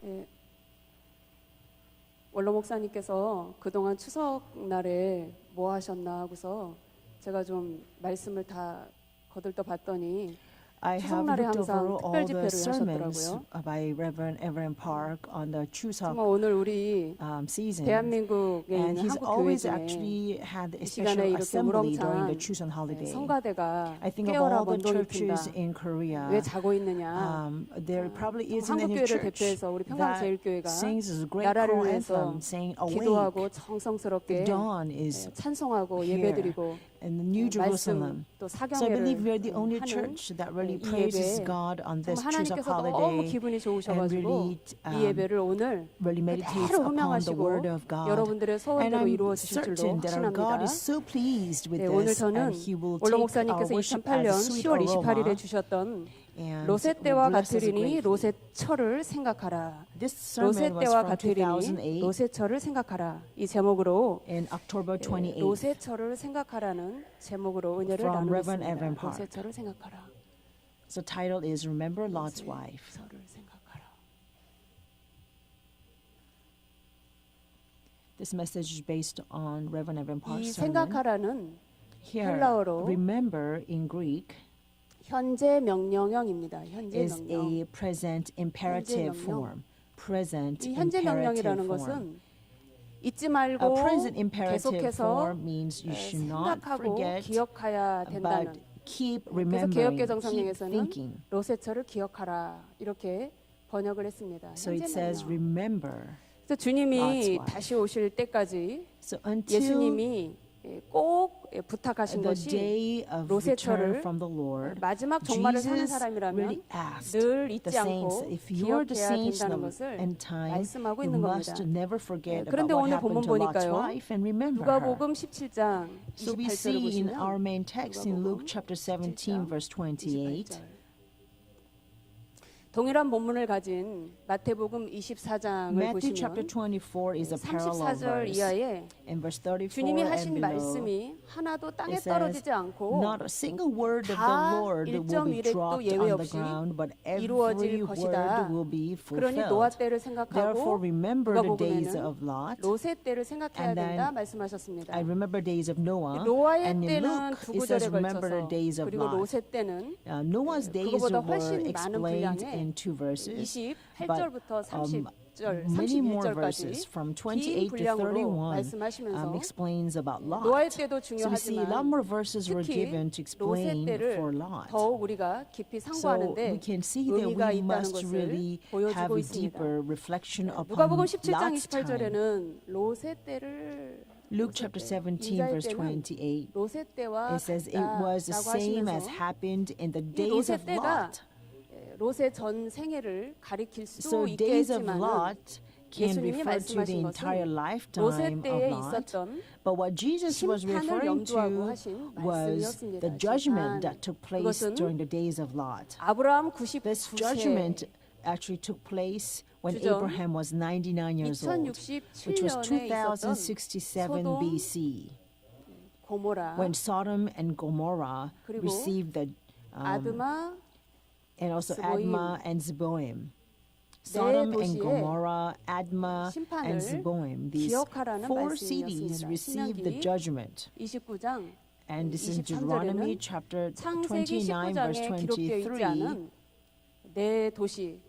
예, 원로 목사님께서 그동안 추석 날에 뭐 하셨나 하고서 제가 좀 말씀을 다 거들떠 봤더니 I have 추석날에 looked over 항상 all 특별 the 집회를 sermons 하셨더라고요. by Reverend Evan Park on the Chuseok 정말 오늘 우리 season. 대한민국에 And 있는 he's 한국 교회 always 중에 actually had a 이 시간에 special 이렇게 assembly during the 우렁찬 Chuseok holiday. 성가대가 I think of 깨어라 all the 원동이 churches 핀다. in Korea. 왜 자고 있느냐? There probably isn't 한국 any 교회를 church 대표해서 우리 that 평강제일교회가 sings a great 나라를 choral 위해서 anthem saying awake. 기도하고 The 정성스럽게 dawn is 찬송하고 here 예배드리고 in the New 말씀 Jerusalem. 또 So I believe we're the 사경회를 only 하는 church that really 이 praises 예배 God on this 정말 Chuseok 하나님께서 너무 holiday 기분이 and 좋으셔가지고 really 이 예배를 오늘 really meditates 그대로 upon the 흠양하시고 word of God. 여러분들의 And 소원대로 I'm 이루어 주실 줄로 certain that our God 확신합니다. is so pleased with 네, 오늘 this, 저는 and He will 원로 take our 목사님께서 worship 2008년 as a sweet 10월 28일에 aroma. 주셨던 And 로셋대와 bless us 같으리니 greatly. 로셋철을 생각하라. This sermon was 로셋대와 from 같으리니 2008 로셋철을 생각하라. 이 제목으로 in October 28th. 로셋철을 생각하라는 제목으로 은혜를 From Reverend 나누겠습니다. Evan Park. 로셋철을 생각하라. The title is Remember Lot's Wife. 로셋철을 생각하라. This message is based on Reverend Evan 이 Park's sermon. 생각하라는 Here, 헬라어로 remember in Greek 현재 명령형입니다. 현재 is 명령. a present imperative 명령. form. Present 이 현재 imperative 명령이라는 form. 것은 잊지 A 말고 present imperative 계속해서 form means you should not 생각하고 forget, 기억해야 된다는. but keep 그래서 remembering, 개역개정 keep 성경에서는 thinking. 로셋철을 기억하라 이렇게 번역을 했습니다. So it 현재 says 명령. remember. 그래서 Lot's 주님이 wife. 다시 오실 때까지 So until 예수님이 꼭 부탁하신 the 것이 day of 로셋철을 return from the Lord, 마지막 종말을 사는 Jesus 사람이라면 really asked 늘 the 잊지 saints, 않고 if you are the 기억해야 saints 된다는 of 것을 end time, 말씀하고 you 있는 must 겁니다. never forget about 그런데 what 오늘 happened 본문 to Lot's 보니까요. wife and remember her. 누가복음 17장 So we 28절을 see in our 보시면 main text in Luke chapter 17 verse 28, 28절. 동일한 본문을 가진 마태복음 24장을 Matthew chapter 보시면 24 is a parallel 34절 verse. 이하에 In verse 34 주님이 and 하신 below, 말씀이 하나도 땅에 it says, 떨어지지 않고 not a single word of the 다 Lord will be 1.1획도 dropped 예외 on the 없이 ground, but every 이루어질 word 것이다. will be 그러니 노아 fulfilled. 때를 Therefore 생각하고 remember the days 누가복음에는 of Lot. 로셋 때를 생각해야 And then 된다 말씀하셨습니다. I remember days of Noah. 노아의 And in 때는 Luke, 두 it says 구절에 remember the 걸쳐서 days of 그리고 Lot. 로셋 때는 Noah's days 그거보다 were 훨씬 많은 explained 분량의 in two verses, 28절부터 30절, many more 31절까지 verses from 긴 28 to 분량으로 31 말씀하시면서 explains about 노아의 Lot. 때도 So we see a lot 중요하지만 more verses were 특히 given to 로셋 explain 때를 for Lot. 더욱 우리가 깊이 So 상고하는데 we can see that 의미가 we 있다는 must 것을 really have 보여주고 a 있습니다. deeper reflection upon 누가복음 17장 Lot's time. 28절에는 로셋 때를 Luke chapter 17 verse 28, 로셋 때와 it says it was the 같다라고 same as 하시면서 happened in the 이 days 로셋 of 때가 Lot. 로셋 전 생애를 가리킬 수도 So days of 있겠지만 Lot can 예수님이 refer to the 말씀하신 entire 것은 lifetime 로셋 of 때에 Lot. 있었던 But what Jesus was 심판을 referring 염두하고 to 하신 was 말씀이었습니다. the judgment 심판. that took place 그것은 during the days of Lot. 아브라함 This 99세 judgment actually took place when 주전 Abraham was 99 years old, which was 2067년에 있었던 2067 소돔, BC, 고모라, when Sodom and Gomorrah 그리고 received the 아드마, and also 스보임. Admah and Zeboim. Sodom and 도시의 Gomorrah, Admah 심판을 and Zeboim. These 기억하라는 four cities 말씀이었습니다. received the 신명기 judgment. 29장 And this is 23절에는 Deuteronomy chapter 창세기 29 verse 19장에 기록되어 있지 23 않은 네 도시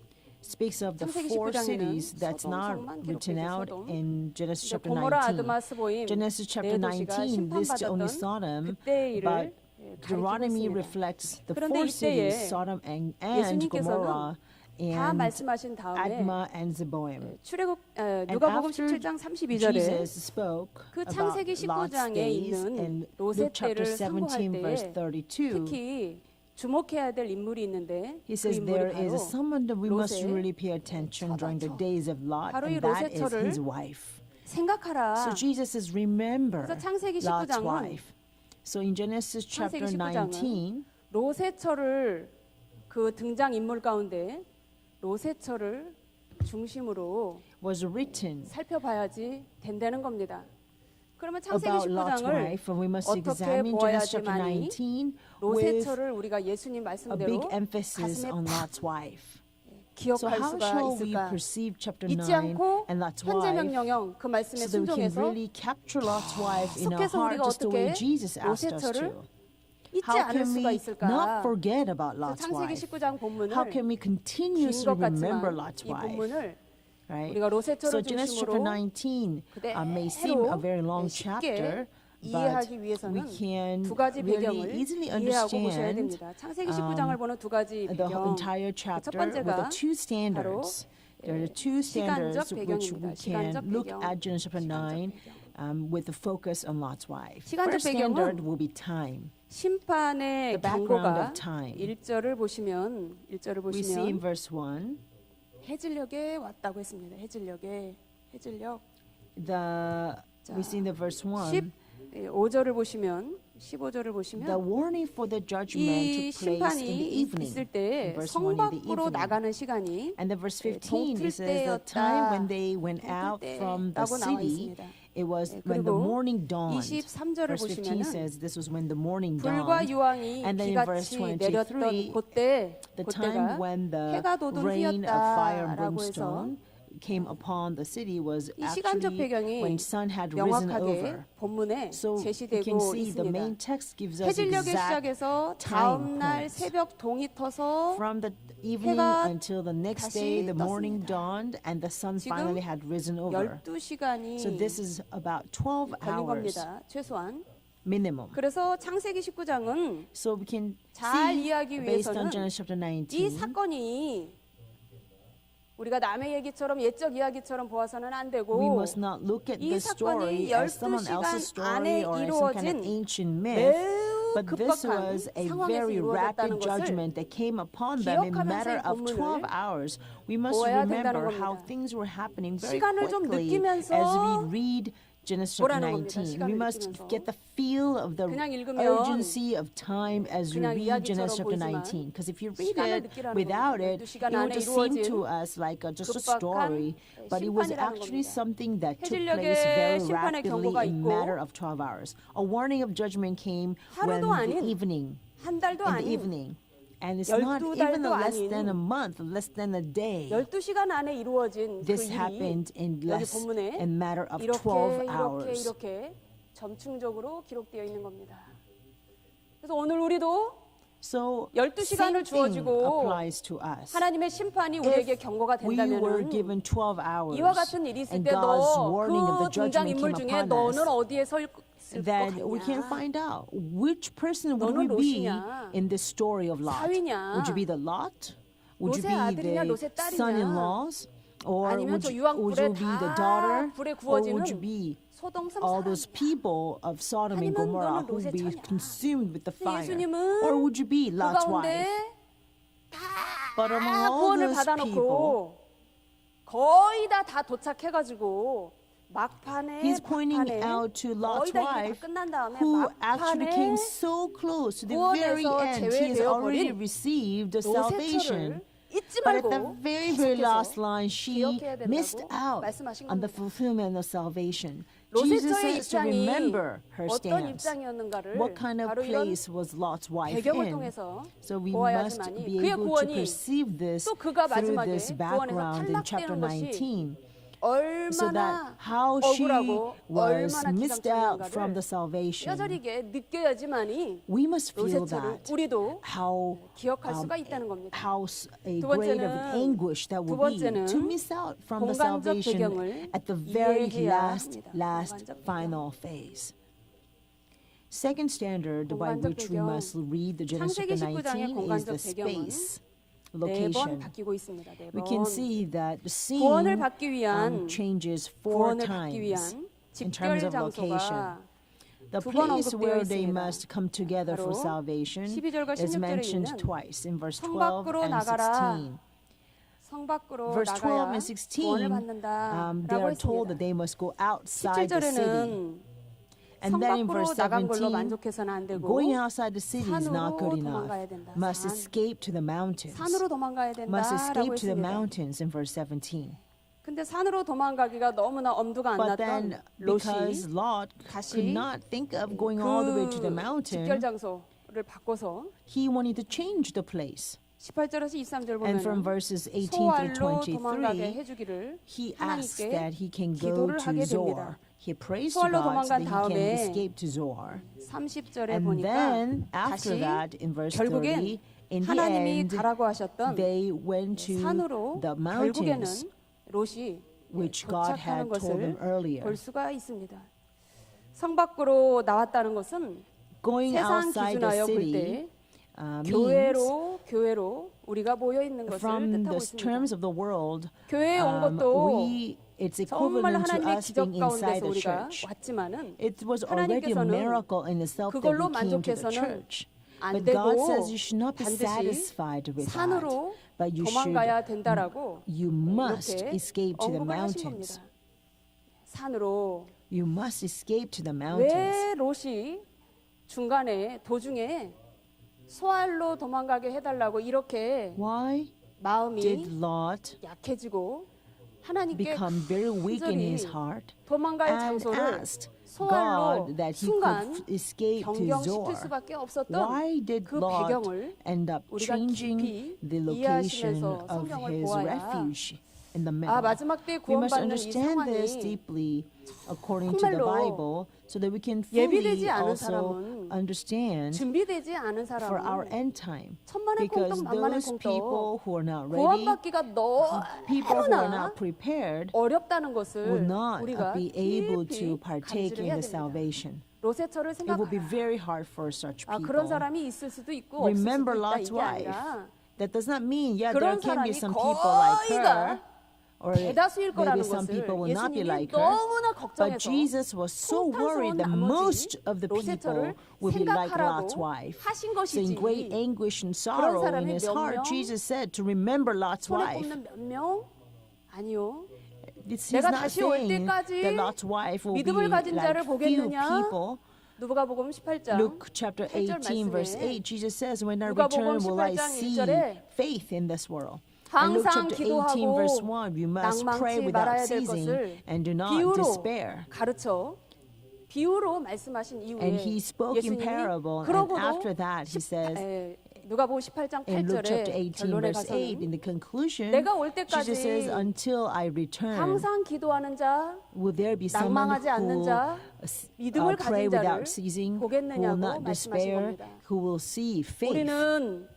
speaks of the 창세기 four 19장에는 cities that's 소돔, not 성만 written 기록되죠, out 소돔. in Genesis chapter 고모라, 19. 아드마, 스보임 Genesis chapter 네 도시가 19 lists only 심판받았던 Sodom, 그때의 but 일을 가리키고 Deuteronomy 있습니다. reflects the 그런데 four 이때에 cities, Sodom and 예수님께서는 Gomorrah 다 and 말씀하신 다음에 Admah and Zeboim. 출애굽 And 누가복음 after 17장 32절에 Jesus spoke 그 about 창세기 Lot's 19장에 days 있는 in 로셋 Luke chapter 때를 상고할 17 verse 때에 32. 특히 주목해야 될 인물이 있는데 He 그 says 인물이 there 바로 is someone that we must 로셋 really pay attention during the days of Lot, 바로 이 and that is 로셋처를 his wife. 생각하라. So Jesus says, remember 그래서 창세기 Lot's 19장은 wife. So in Genesis chapter 창세기 19장은 19, 로셋처를 그 등장 인물 가운데 로셋처를 중심으로 was written 살펴봐야지 된다는 겁니다. 그러면 창세기 about Lot's 19장을 wife, and we must 어떻게 examine Genesis chapter 보아야지만이 19 with 로셋처를 우리가 예수님 a big 말씀대로 emphasis 가슴에 on 팍 Lot's wife. So 기억할 how 수가 shall we 있을까? perceive chapter 잊지 9 않고 and Lot's 현재 wife 명령형 그 말씀에 so that we can 순종해서 really capture Lot's wife in our 계속해서 heart 우리가 just the way 어떻게 Jesus asked us 로세처를 to? 잊지 How 않을 can 수가 we 있을까? not forget about 그래서 Lot's 창세기 wife? 19장 How 본문을 can we 긴 continuously 것 remember 같지만 Lot's 이 wife? 본문을 Right? 우리가 So 로세처를 Genesis chapter 중심으로 19 may seem 그대로 a very long 쉽게 chapter, but 이해하기 we 위해서는 can 두 가지 really 배경을 easily 이해하고 보셔야 understand 됩니다. 창세기 19장을 보는 두 가지 the 배경. entire 첫 chapter with the 번째가 two 바로 standards. There are two standards 시간적 which 배경입니다. we can 시간적 look 배경. at Genesis chapter 9 배경. with the focus on Lot's wife. 시간적 First standard 배경은 will be time. 심판의 The background 경고가 of time. 1절을 보시면 We see in verse 1 해질녘에 왔다고 했습니다. 해질녘. we see in the verse 1 15절을 보시면 15절을 보시면 the warning for the judgment 이 took place in 심판이 the evening. 있을 때 verse 1 성 in the 밖으로 evening. 나가는 시간이 And the verse 15 동틀 it says the time when they went out from the 때라고 나와 city, 있습니다. it was when the 그리고 morning dawned. 23절을 Verse 15 보시면은 says this was when the morning 불과 dawned. 유황이 And then in verse 비같이 23, 내렸던 그때 The 그때가 time when the 해가 돋은 rain of fire and 후였다라고 해서 brimstone came upon the city was 이 시간적 actually 배경이 when sun had risen 명확하게 over. 본문에 So you can 제시되고 see the main 있습니다. text gives us 해질녘에 exact 시작해서 time 다음 날 points. 새벽 동이 터서 From the evening 해가 until the next day, 다시 the morning 떴습니다. dawned and the sun 지금 finally had risen over. 12시간이 So this is about 12 걸린 hours 겁니다. 최소한. minimum. 그래서 창세기 19장은 So we can 잘 see 이해하기 based on 위해서는 Genesis chapter 이 19 사건이 우리가 남의 얘기처럼 옛적 이야기처럼 보아서는 안 되고 we must not look at 이 the story 사건이 as someone else's 12시간 안에 story or as some kind of 이루어진 ancient myth. 매우 But this 급박한 was a 상황에서 very 이루어졌다는 rapid 것을 judgment that came upon them in a 기억하면서 matter 이 of 12 본문을 hours. We must 보아야 된다는 remember how 겁니다. things were happening very 시간을 좀 quickly 느끼면서 as we read Genesis chapter 보라는 겁니다. 19. 시간을 We must 느끼면서. get the feel of the 그냥 읽으면 urgency of time as we 그냥 read Genesis 이야기처럼 chapter 보이지만 19. Because if you read 시간을 it 느끼라는 without 겁니다. it, 12시간 it will 안에 just seem 이루어진 to us like just a 급박한 story. But it was 심판이라는 actually 겁니다. something that took 해질녘에 place very 심판의 rapidly 경고가 in a 있고 matter of 12 hours. A warning of judgment came when 하루도 the 아닌 evening. 한 달도 In the 아닌 evening. And it's not 12달도 even less 아닌 than a month, less than a day. 12시간 안에 이루어진 그 This 일이 happened in 여기 less 본문에 in matter of 이렇게 12 hours. 이렇게 점층적으로 기록되어 있는 겁니다. 그래서 오늘 우리도 So 12시간을 same thing 주어지고 applies to us. 하나님의 심판이 우리에게 If 경고가 we were 된다면은 given 12 hours 이와 같은 일이 있을 and 때 God's 너 warning of the 그 등장 judgment 인물 came 중에 upon 너는 us, 어디에 설 것 then we can 같냐? find out which person would 너는 we be 롯이냐? in this story of Lot. 사위냐? Would you be the Lot? Would you 롯의 be 아들이냐, the 롯의 딸이냐? son-in-laws? Or 아니면 would 저 you, 유황불에 would you be the daughter? 다 불에 Or would you 구워지는 be 소동 all those 삼사람이냐? people of Sodom and 아니면 Gomorrah 너는 who would be 롯의 처냐? consumed with the fire? 예수님은 Or would you be 그 Lot's 가운데 wife? 다 But among all 구원을 those people, 받아놓고 거의 다 도착해가지고 막판에 he's pointing 막판에 out to Lot's 거의 다 일이 다 wife 끝난 다음에 who actually 막판에 came so close to the very 구원에서 end. He has 제외되어 already 버린 received the salvation. 로세처를 잊지 But at the 말고 very, very 계속해서 last line, she 기억해야 된다고 missed out 말씀하신 on the 겁니다. fulfillment of salvation. Jesus 로세처의 says to 입장이 remember her 어떤 stance. 입장이었는가를 What kind of 바로 이런 place was Lot's wife 배경을 in? 통해서 So we 보아야지만이 must be 그의 able to 구원이 perceive this 또 그가 through 마지막에 this 구원에서 background in chapter 탈락되는 것이 19. So that 얼마나 how she 억울하고 was 얼마나 missed out from 기상천외한가를 the salvation. 뼈저리게 느껴야지만이 We must feel 로세처를 that 우리도 how 기억할 수가 있다는 겁니다. a 두 great of 번째는- anguish that 두 would be 번째는 to miss out from the 공간적 salvation 배경을 at the very 이해해야 last 합니다. 공간적 final phase. Second standard by 공간적 which we 배경. must read the Genesis 창세기 chapter 19장의 19 is 공간적 the 배경은 space, 네 번 location. 바뀌고 있습니다. 네 We 번. can see that the 구원을 scene 받기 위한 changes 4 구원을 받기 times 위한 in terms 집결 of location. 장소가 The 두 번 place 언급되어 where they 있습니다. must come together for 바로 salvation 12절과 is 16절에 mentioned 있는 twice in verse 성 12 밖으로 and 나가라. 16. 성 밖으로 Verse 12 나가야 and 16, 구원을 they 받는다라고 are told 했습니다. that they must go outside the city. 17절에는 성 And then in 밖으로 verse 나간 걸로 17, 만족해서는 안 되고 going outside the city is not 산으로 good enough. 도망가야 된다. Must 산. escape to the mountains. 산으로 도망가야 Must 된다라고 escape to the 했습니다. mountains in verse 17. 근데 산으로 도망가기가 너무나 엄두가 안 But 났던 then, 롯이 because Lot 다시 could not think of going all the way to the 그 집결 mountain, 장소를 바꿔서 he wanted to change the place. 18절에서 23절 And from 보면 verses 18 through 소알로 도망가게 23, 해주기를 he asks 하나님께 that he can go 기도를 to 하게 Zoar. 됩니다. He prays to 소알로 God so 도망간 that he can 다음에 escape to Zoar. 30절에 And 보니까 then after 다시 that, in verse 30, 결국엔 in the 하나님이 end, 가라고 하셨던 they went to 산으로 the 결국에는 mountains 롯이 which God 도착하는 had told them 것을 earlier. 볼 수가 있습니다. 성 밖으로 나왔다는 것은 Going 세상 outside the 기준하여 볼 city 때 means 교회로 우리가 모여 있는 것을 from 뜻하고 the 있습니다. terms of the world, 교회에 온 것도 it's 정말 equivalent to 하나님의 us 기적 being inside 가운데서 the 우리가 church. 왔지만은 It was already a 하나님께서는 miracle in itself that 그걸로 we came to the 만족해서는 church. 안 But God 되고 says you should not be 반드시 satisfied with that. 산으로 But you 도망가야 된다라고 you must 이렇게 escape to the 언급을 하신 mountains. 겁니다. 산으로 You must escape to the mountains. 왜 롯이 중간에 도중에 소알로 도망가게 해달라고 이렇게 Why did 마음이 Lot 약해지고 하나님께 become very weak in his 간절히 heart 도망갈 and 장소를 asked 소알로 God that he 순간 could escape to 변경시킬 Zoar? 수밖에 없었던 Why did 그 Lot 배경을 end up 우리가 changing 깊이 the location 이해하시면서 of 성경을 his 보아야 refuge in the 아 middle? 마지막 때 We must 구원받는 이 understand this 상황이 deeply according to the 정말로 Bible so that we can 예비되지 fully 않은 also 사람은 understand 준비되지 않은 for our 사람은 end time. 천만의 Because 콩떡 만만의 those 콩떡 people who are not ready, 구원받기가 people who are 너무나 not prepared, 어렵다는 will 것을 not 우리가 be able to 깊이 partake 감지를 in 해야 the 됩니다. salvation. 로세처를 It will be 생각하라. very hard for such 아 people. 그런 사람이 있을 수도 있고 없을 수도 Remember 있다 Lot's 이게 wife. 아니라 That does not mean, yeah, there 그런 can be 사람이 some people like her, 거의가 or 대다수일 maybe 거라는 some 것을 people will not be 예수님이 like her. 너무나 But 걱정해서 Jesus was so worried that 나머지 most of the people 로세처를 would be like 생각하라고 Lot's wife. 하신 So in great 것이지 anguish and sorrow in 사람이 his 몇 heart, 명? Jesus said to remember Lot's 손에 wife. 꼽는 몇 명? 아니요. He's 내가 not 다시 올 saying 때까지 that Lot's wife will be 믿음을 가진 자를 like few 보겠느냐? people. 누가복음 18장 Luke chapter 8절 18 verse 말씀에 8, Jesus says, when I 누가복음 return will I 18장 see 1절에 faith in this world. And Luke 항상 chapter 18 verse 기도하고 1, you must pray 낭망치 without 말아야 될 ceasing 것을 and do not 비유로 despair. 가르쳐 비유로 말씀하신 이후에 And he spoke in 예수님이 parable, and 그러고도 after that he says, 누가복음 18장 in Luke chapter 8절에 18 결론에 verse 8, in 가서는 the conclusion, 내가 올 때까지 Jesus says, until I return, 항상 기도하는 자, will there be someone 낭망하지 않는 who 자, 믿음을 pray 가진 자를 without ceasing, who will 보겠느냐고 not 말씀하신 despair, 겁니다. who will see faith, 우리는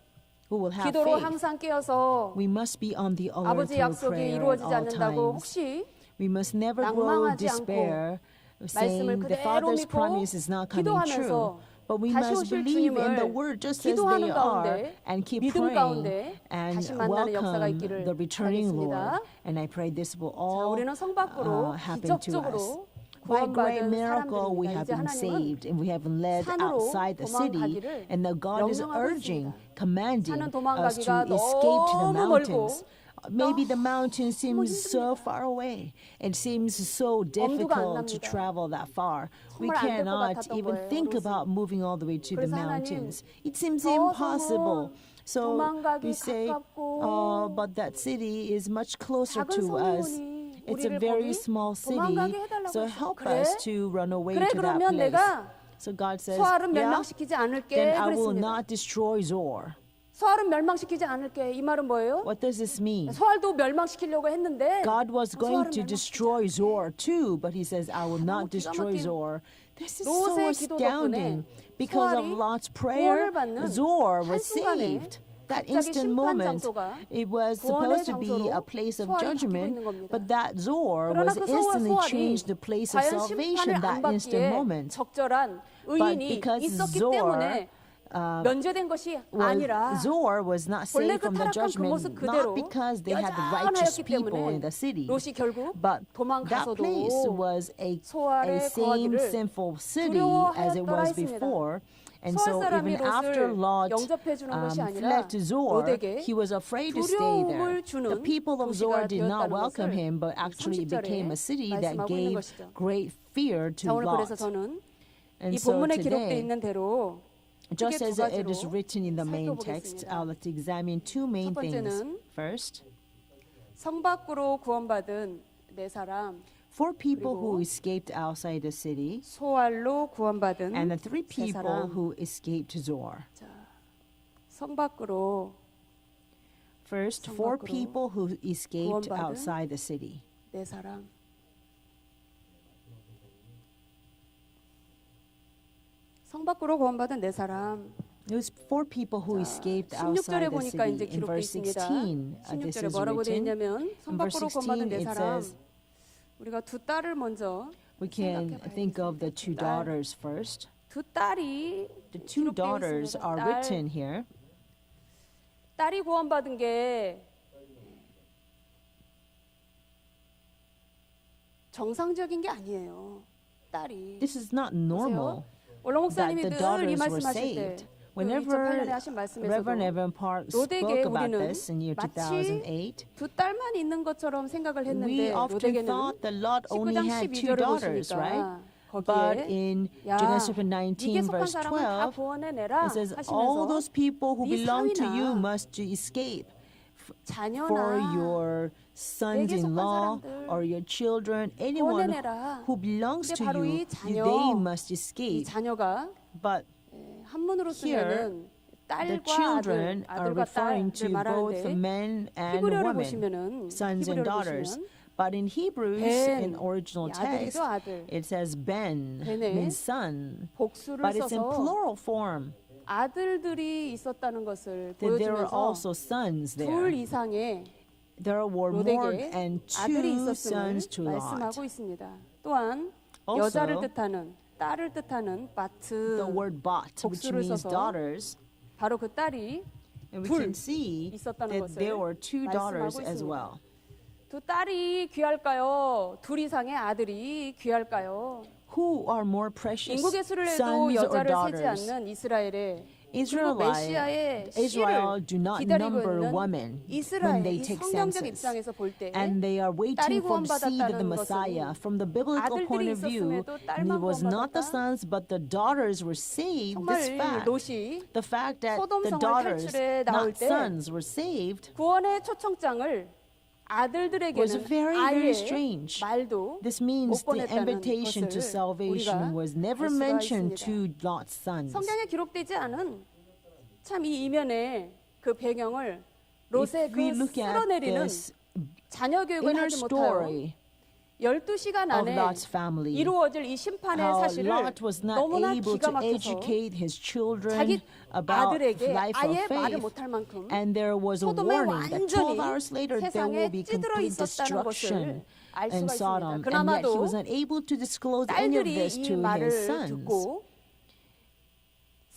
who will have 기도로 faith? 항상 깨어서 We must be on the alert 아버지 through 약속이 prayer at 이루어지지 all 않는다고 times. 혹시 We must never grow 낭망하지 despair, saying 말씀을 the 그대로 Father's 믿고 promise is not coming true. 기도하면서 But we 다시 must 오실 believe in the 주님을 word just as they 기도하는 are 가운데 and keep 믿음 praying 가운데 and 다시 만나는 역사가 welcome 있기를 the returning Lord. 바라겠습니다. And I pray this will 자, all 우리는 성 밖으로 happen to us. 기적적으로 By great 구원받은 miracle, we 사람들입니다. have 이제 been 하나님은 saved and we have been led 산으로 outside the city. 도망가기를 And now God is 명령하고 urging, 있습니다. commanding 산은 us 도망가기가 to escape to the 너무 mountains. 멀고 Maybe the mountain seems so 힘듭니다. far away. It seems so difficult to 납니다. travel that far. We 정말 안될것 cannot 같았던 even 거예요, think 롯은. about moving all the way to the 그래서 mountains. 하나님, It seems 저 impossible. 섬은 So 도망가기 we say, 가깝고 but that city is much closer 작은 to us. 섬이오니 It's a 우리를 very 거기 small city, 도망가게 해달라고 so 했어. help 그래? us to run away 그래 to that 그러면 place. 내가 So God says, 소알은 yeah, 멸망시키지 않을게 then I will 그랬습니다. not destroy Zoar. 소알은 멸망시키지 않을게. 이 말은 뭐예요? What does this mean? 소알도 멸망시키려고 했는데 God was going 소알은 to 멸망시키지 destroy Zoar too, but he says, I will not 너무 기가 destroy 막힌 Zoar. This is so 롯의 기도 astounding. 덕분에 Because of 소알이 Lot's prayer, 구원을 받는 Zoar was 한순간에 saved. That 갑자기 instant 심판 moment, 장소가 it was 구원의 supposed to be a 장소로 place of 소알이 바뀌고 judgment, 있는 겁니다. but that Zoar 그러나 was 그 instantly 소알이 changed the place of 과연 salvation 심판을 안 that instant 받기에 moment. 적절한 But 의인이 because 있었기 Zoar 때문에 면제된 것이 아니라 Zoar was not 본래 saved 그 from the 타락한 그 judgment, 모습 그대로 not because they had righteous 여전하였기 people in 때문에 the city, 롯이 결국 but that 도망가서도 place was a 소알의 same 거하기를 sinful city as it 두려워하였더라 was 했습니다. before. And 소알 so 사람이 even after 롯을 Lot 영접해 주는 것이 아니라 fled to Zoar, 롯에게 he was afraid to stay there. 두려움을 주는 The people of 도시가 Zoar did not 되었다는 welcome 것을 him, but actually it 30절에 became a city that 말씀하고 있는 gave 것이죠. great fear to 자, 오늘 Lot. 그래서 저는 And 이 so 본문에 기록되어 today, 있는 대로 just 크게 as 두 it is 가지로 written in the main text, 살펴보겠습니다. I'll let examine two main 첫 things. 번째는 First, 성 밖으로 구원받은 네 사람, four people 그리고 who escaped outside the city, 소알로 구원받은 and the three 세 people 사람. who escaped Zoar. 자, 성 밖으로 First, 성 4 밖으로 people who escaped 구원받은 outside the city. 4사람. 성 밖으로 구원받은 4사람. It was 4 people who escaped 16절에 outside the 보니까 이제 city. In 기록되어 verse 있습니다. 16, this 16절에 is 뭐라고 되어 written. 있냐면 성 In verse 밖으로 구원받은 16, it 4사람. says, 우리가 두 딸을 먼저 we can 생각해 think of the 2 딸. daughters first. 두 딸이 The 2 기록되어 daughters 있습니다. are 딸. written here. 딸이 구원받은 게 정상적인 게 아니에요. 딸이. This is not normal 원로 that 목사님이 the 늘 이 daughters were 말씀하실 때 saved. 그 Whenever 2008년에 하신 말씀에서도 Reverend Evan Park 로덱에 spoke about 우리는 this in year 마치 2008, 두 딸만 있는 것처럼 생각을 we 했는데 often 로덱에는 thought that Lot only 19장 had 2 12절을 daughters, right? 보시니까 But 거기에 in 야, Genesis chapter 네게 19, 속한 verse 사람은 다 12, 구원해내라 it says, all 하시면서 those people who 네 belong to you 사위나 must escape. For 자녀나 your sons-in-law 사람들 or your children, anyone 구원해내라. who belongs 근데 to 바로 you, 이 자녀, they must 이 escape. 자녀가 But 한문으로 쓰면은 the 딸과 children 아들, are 아들과 referring 딸을 to both 말하는데 men and 히브리어를 women, 보시면은 sons and 히브리어를 daughters. 보시면 But in Hebrews, 벤, in original 이 text, 아들이죠, 아들. it says Ben, 벤에 means son. 복수를 But it's in 써서 plural form. 아들들이 있었다는 것을 That there were 보여주면서 also sons 둘 there. 이상의 There were more 로덱에 than 아들이 2 있었음을 sons to Lot. 말씀하고 있습니다. 또한 Also, 여자를 뜻하는 딸을 뜻하는 바트 The word bot, which 복수를 means 써서 daughters, 바로 그 딸이 and we 둘 can see 있었다는 that there were 것을 2 daughters 말씀하고 as 있습니다. well. 두 딸이 귀할까요? 둘 이상의 아들이 귀할까요? Who are more precious, 인구 개수를 해도 sons or 여자를 세지 daughters? 않는 이스라엘에 Israel do not 기다리고 number 있는 women when 이스라엘 they 이 take 성경적 census. 입장에서 볼 때 And they are 딸이 waiting for to see the 구원받았다는 Messiah. 것은 From the biblical point 아들들이 of view, 있었음에도 it 딸만 was not the 구원받았다. sons, but the daughters were saved. This 정말 fact, 롯이 the fact that 소돔 the 성을 daughters, 탈출해 나올 not 때 sons, were saved 구원의 초청장을 was 아들들에게는 very, 아예 very strange. 말도 This means 못 the 보냈다는 invitation to 것을 salvation 우리가 was never 알 수가 mentioned 있습니다. to Lot's sons. 성경에 기록되지 않은 참 이 이면에 그 배경을 롯의 If we 그 look at 쓸어내리는 this 자녀 교육을 inner 하지 못하여 story 12시간 of 안에 Lot's family, 이루어질 이 심판의 how 사실을 Lot was not 너무나 able 기가 to 막혀서 educate his children 자기 about 아들에게 life of 아예 말을 faith. 못할 만큼 And there was a 소돔에 warning that 12 완전히 hours later there 세상에 will be 찌들어 complete 있었다는 destruction 것을 알 in 수가 Sodom. 있습니다. And yet he 그나마도 was not able to disclose any of 딸들이 this 이 to his 말을 sons. 듣고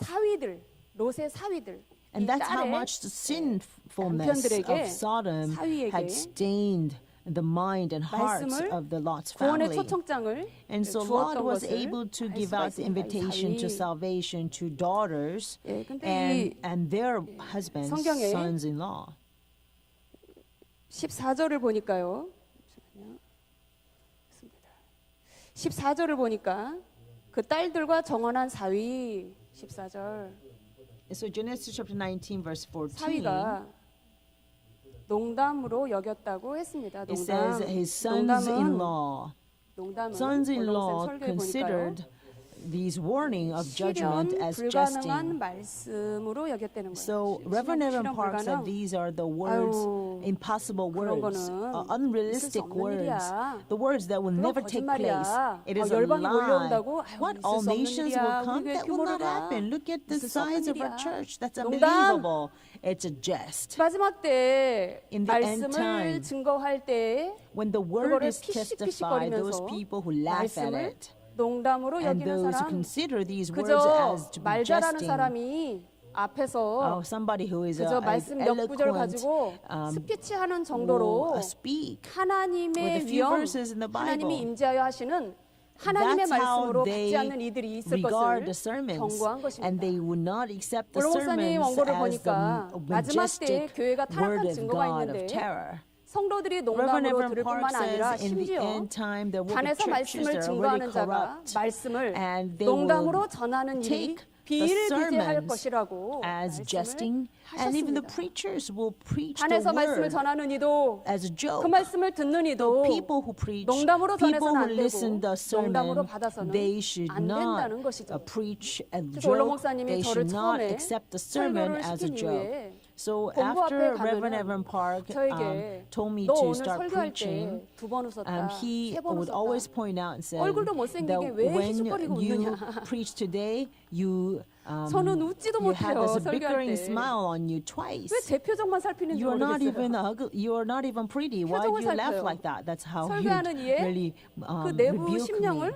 사위들, 롯의 사위들, 이 And that's how 딸의 much the sinfulness 남편들에게, of Sodom 사위에게 had stained the mind and hearts 말씀을 of the Lot's 구원의 family. 초청장을 And so Lot 주었던 was 것을 able to 알 give 수가 out the 있습니다. 이 invitation to 사위. salvation to daughters 예, 근데 이 and their husbands, 성경에 sons-in-law. 14절을 보니까요. 잠시만요. 14절을 보니까 그 딸들과 정언한 사위 14절 So Genesis chapter 19 verse 14, 사위가 농담으로 여겼다고 했습니다. it says his sons-in-law, sons-in-law considered these warning of judgment 실현 as 불가능한 jesting. 말씀으로 여겼다는 거예요. So Reverend Evan 실현 Park said 불가능. these are the words, 아유, impossible 그런 words, 거는 있을 수 unrealistic 없는 words, 일이야. the words that will 그건 never take place. 거짓말이야. It is a 열방이 lie. 몰려온다고? 아유, What? 있을 All 수 없는 nations 일이야. will 우리 come? 교회 That will not 규모를 봐. happen. Look at the 있을 수 size 없는 of our 일이야. church. That's 농담. unbelievable. It's a jest. 마지막 때 In the end 말씀을 time, 증거할 때 When the word 그거를 is testified, those 피식피식거리면서 people who laugh at 말씀을 it 농담으로 and 여기는 those who 사람 consider these words 그저 as to be 말 잘하는 jesting. 사람이 앞에서 Somebody who is 그저 말씀 몇 구절 eloquent, 가지고 스피치하는 will 정도로 speak with 하나님의 a few 위엄, verses in the Bible. 하나님이 임재하여 하시는 하나님의 That's how 말씀으로 they 받지 않는 이들이 있을 regard 것을 the sermons, 경고한 and they 것입니다. would not accept the 원로 목사님 sermons 원고를 as 보니까 the 마지막 때에 majestic 교회가 word 타락한 of 증거가 God of 있는데 terror. 성도들이 Reverend 농담으로 Evan 들을 Park 뿐만 아니라 says in the 심지어 end time there will be 단에서 churches 말씀을 that are 증거하는 really 자가 corrupt 말씀을 and they 농담으로 will 전하는 일이 take the 비일비재할 sermons 것이라고 as 말씀을 jesting, and even the 하셨습니다. preachers will preach the 단에서 말씀을 word 전하는 이도 as a joke. 그 말씀을 듣는 The 이도 people who preach, 농담으로 people 전해서는 who 안 listen 되고 the sermon, 농담으로 받아서는 they should 안 not 된다는 것이죠. preach a 그래서 원로 joke. 목사님이 They 저를 should not 처음에 accept the sermon 설교를 as a 시킨 joke. 이후에 So 본부 after 앞에 Reverend 가면은 Evan Park 저에게 told me 너 to 오늘 start 설교할 preaching, 때 두 번 웃었다, he 세 번 would always 웃었다. point out and say 얼굴도 못생기게 that 왜 when 희죽거리고 you 웃느냐. preach today, you 저는 웃지도 you had 못해요, this 설교할 bickering 때. smile on you twice. 왜 제 표정만 살피는지 You are not even 모르겠어요. ugly. You are not even pretty. Why do 표정을 you laugh 살펴요. like that? That's how you 설교하는 이에 really 그 내부 rebuke me. 심령을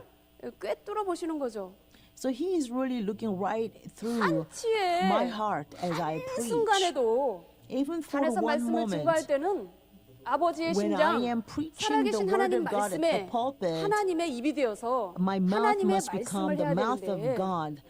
꿰뚫어 보시는 거죠. So he is really looking right through 한치의 my heart as I preach. 순간에도 Even for 잘해서 one 말씀을 증거할 moment, 때는 아버지의 when I 심장, am preaching the 살아계신 word 하나님 of God at the 말씀에 pulpit, 하나님의 입이 되어서 my mouth 하나님의 must become 말씀을 the 해야 mouth of 되는데 God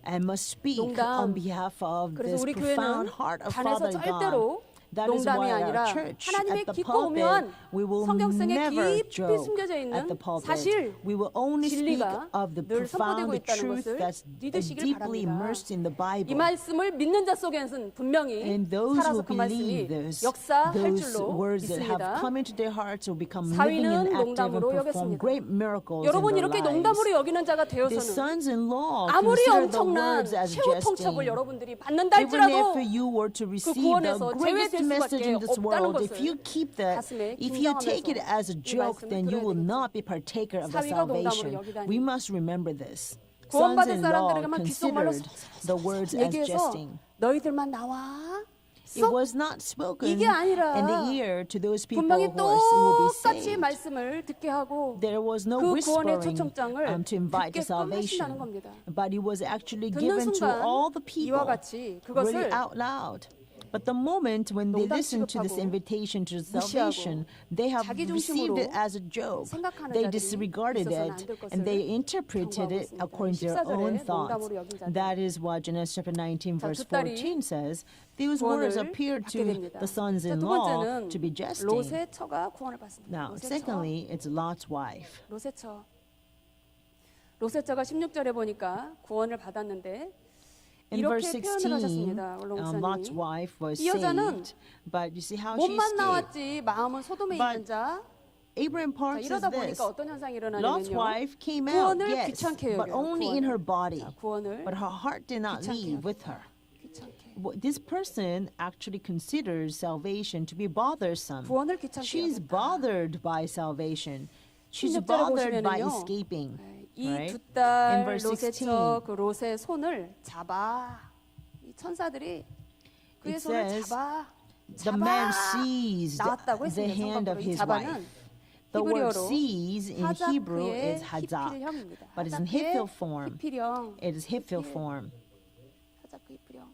and must speak 농담. on behalf of 그래서 this 우리 profound 교회는 heart of 단에서 Father 절대로 God. That is 농담이 why at 아니라 our church, 하나님의 at the 깊고 pulpit, 오묘한 we will 성경성에 never 깊이 joke 숨겨져 at 있는 the pulpit. 사실, We will only speak 진리가 of the 늘 선포되고 profound 있다는 truth 것을 that's 믿으시길 deeply 바랍니다. immersed in the 이 Bible. 말씀을 믿는 자 속에는 분명히 And those who 살아서 그 believe 말씀이 this, 역사할 those 줄로 words that have 믿습니다. come into their hearts will become 사위는 living and active and 농담으로 perform 여겼습니다. great miracles in 여러분 their 이렇게 lives. 농담으로 여기는 자가 The 되어서는 sons-in-law 아무리 consider the 엄청난 words as 최후 통첩을 jesting. 여러분들이 받는다 Even 할지라도 if you were to receive the 구원에서 greatest 제외될 message 수밖에 in this 없다는 world, if 것을 you keep that, 가슴에 if you take it 긴장하면서 as a 이 joke, 말씀을 then you 들어야 will 되겠죠. not be partaker of the 사위가 농담으로 salvation. 여기다니. We must remember this. 구원받은 Sons-in-law 사람들에게만 귓속말로 considered the words as 얘기해서 jesting. 너희들만 나와. It was not spoken 이게 아니라 in the ear to those people 분명히 who will be 똑같이 saved. 말씀을 듣게 하고 There was no 그 구원의 whispering 초청장을 to invite to 듣게끔 하신다는 salvation, 겁니다. but it was actually 듣는 given to 순간 all the people 이와 같이 really 그것을 out loud. But the moment when they 농담 listen to this 취급하고 invitation to 무시하고 salvation, they have 자기 received 중심으로 it as a joke. 생각하는 They 자들이 disregarded 있어서는 it 안될 것을 and they interpreted it 경고하고 있습니다. according to their 14절에 own thoughts. 농담으로 여긴 자들. That is what Genesis chapter 19 verse 두 딸이 14 says. These words 구원을 appeared 받게 to 됩니다. the 자, 두 sons-in-law 번째는 to be jesting. 롯의 처가 구원을 받습니다. Now, 롯의 처. secondly, it's Lot's wife. 롯의 처. 롯의 처가 16절에 보니까 구원을 받았는데 In verse 이렇게 표현을 16, 하셨습니다. 올롱 Lot's 목사님이. wife was 이 여자는 saved, but you see how she 몸만 escaped. 나왔지 마음은 소돔에 But 있는 자. Abraham 자, Park says 이러다 this. 보니까 어떤 현상이 Lot's 일어나냐면요. wife came out, 구원을 yes, 귀찮게 but 여겨요. only in her body. 자, 구원을 But her heart did not 귀찮게 leave 여겨요. with her. 귀찮게. This person actually considers salvation to be bothersome. 구원을 귀찮게 She's 여겼다. bothered by salvation. She's 16절에 bothered by 보시면은요. escaping. 이 Right? 두 딸 In verse 롯의 16, 처 그 롯의 손을 잡아. 이 천사들이 그의 It 손을 says, 잡아. The man 잡아. seized 나왔다고 the 했습니다. hand of 성경으로 이 his 잡아는 wife. The word 히브리어로 seize in Hebrew 하자크의 is hazak, 히필형입니다. but it's in 하자크의 Hiphil form. 히필형. It is Hiphil form. 하자크 히필형.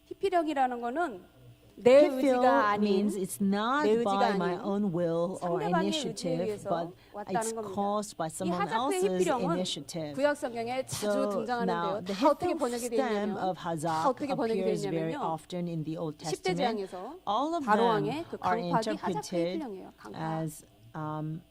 히필형이라는 거는 내 의지가 Hiphil 아닌 means it's not 내 의지가 by my 아닌 own will or 상대방의 의지에 initiative, 의해서 but 왔다는 it's 겁니다. caused by 이 someone 하자크의 else's 히필형은 initiative. 구약 성경에 자주 So 등장하는데요. now the 다 어떻게 Hiphil 번역이 되어 stem 있냐면 of 다 hazak 어떻게 번역이 되어 appears very 있냐면요. often in the Old 10대 Testament. 재앙에서 All of 바로 them 왕의 그 are 강팍이 하자크의 interpreted 히필형이에요. 강팍. as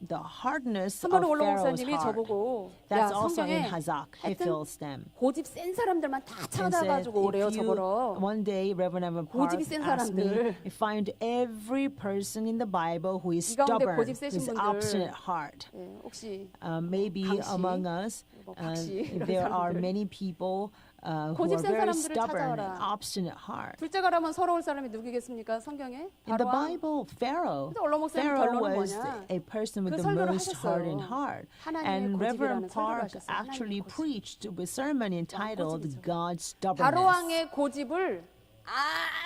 the hardness of 한번 올로 Pharaoh's 목사님이 heart. 저보고 야 That's also in 성경에 hazak, 하여튼 Hiphil stem. 고집 센 사람들만 다 And 찾아가지고 said, 오래요 if you, 저보러. one day, Reverend Evan Park 고집이 센 asked me, 사람들. find every person in the Bible who is 이 가운데 stubborn, 고집 who 세신 is 분들. obstinate heart. 예, 혹시 Maybe 강씨, among us, 뭐 박씨 이런 there are 사람들. many people who 고집 are 센 very 사람들을 stubborn and 찾아와라. obstinate heart. 둘째가라면 서러울 사람이 누구겠습니까? 성경에? In the 바로 왕. Bible, Pharaoh. 근데 올로 목사님 Pharaoh 결론은 was 뭐냐? a person with 그 the 설교를 most 하셨어요. hardened heart. 하나님의 And 고집이라는 Reverend 설교를 Park 하셨어요. actually 하나님의 고집. preached a sermon entitled 고집이죠. God's 바로 Stubbornness. 왕의 고집을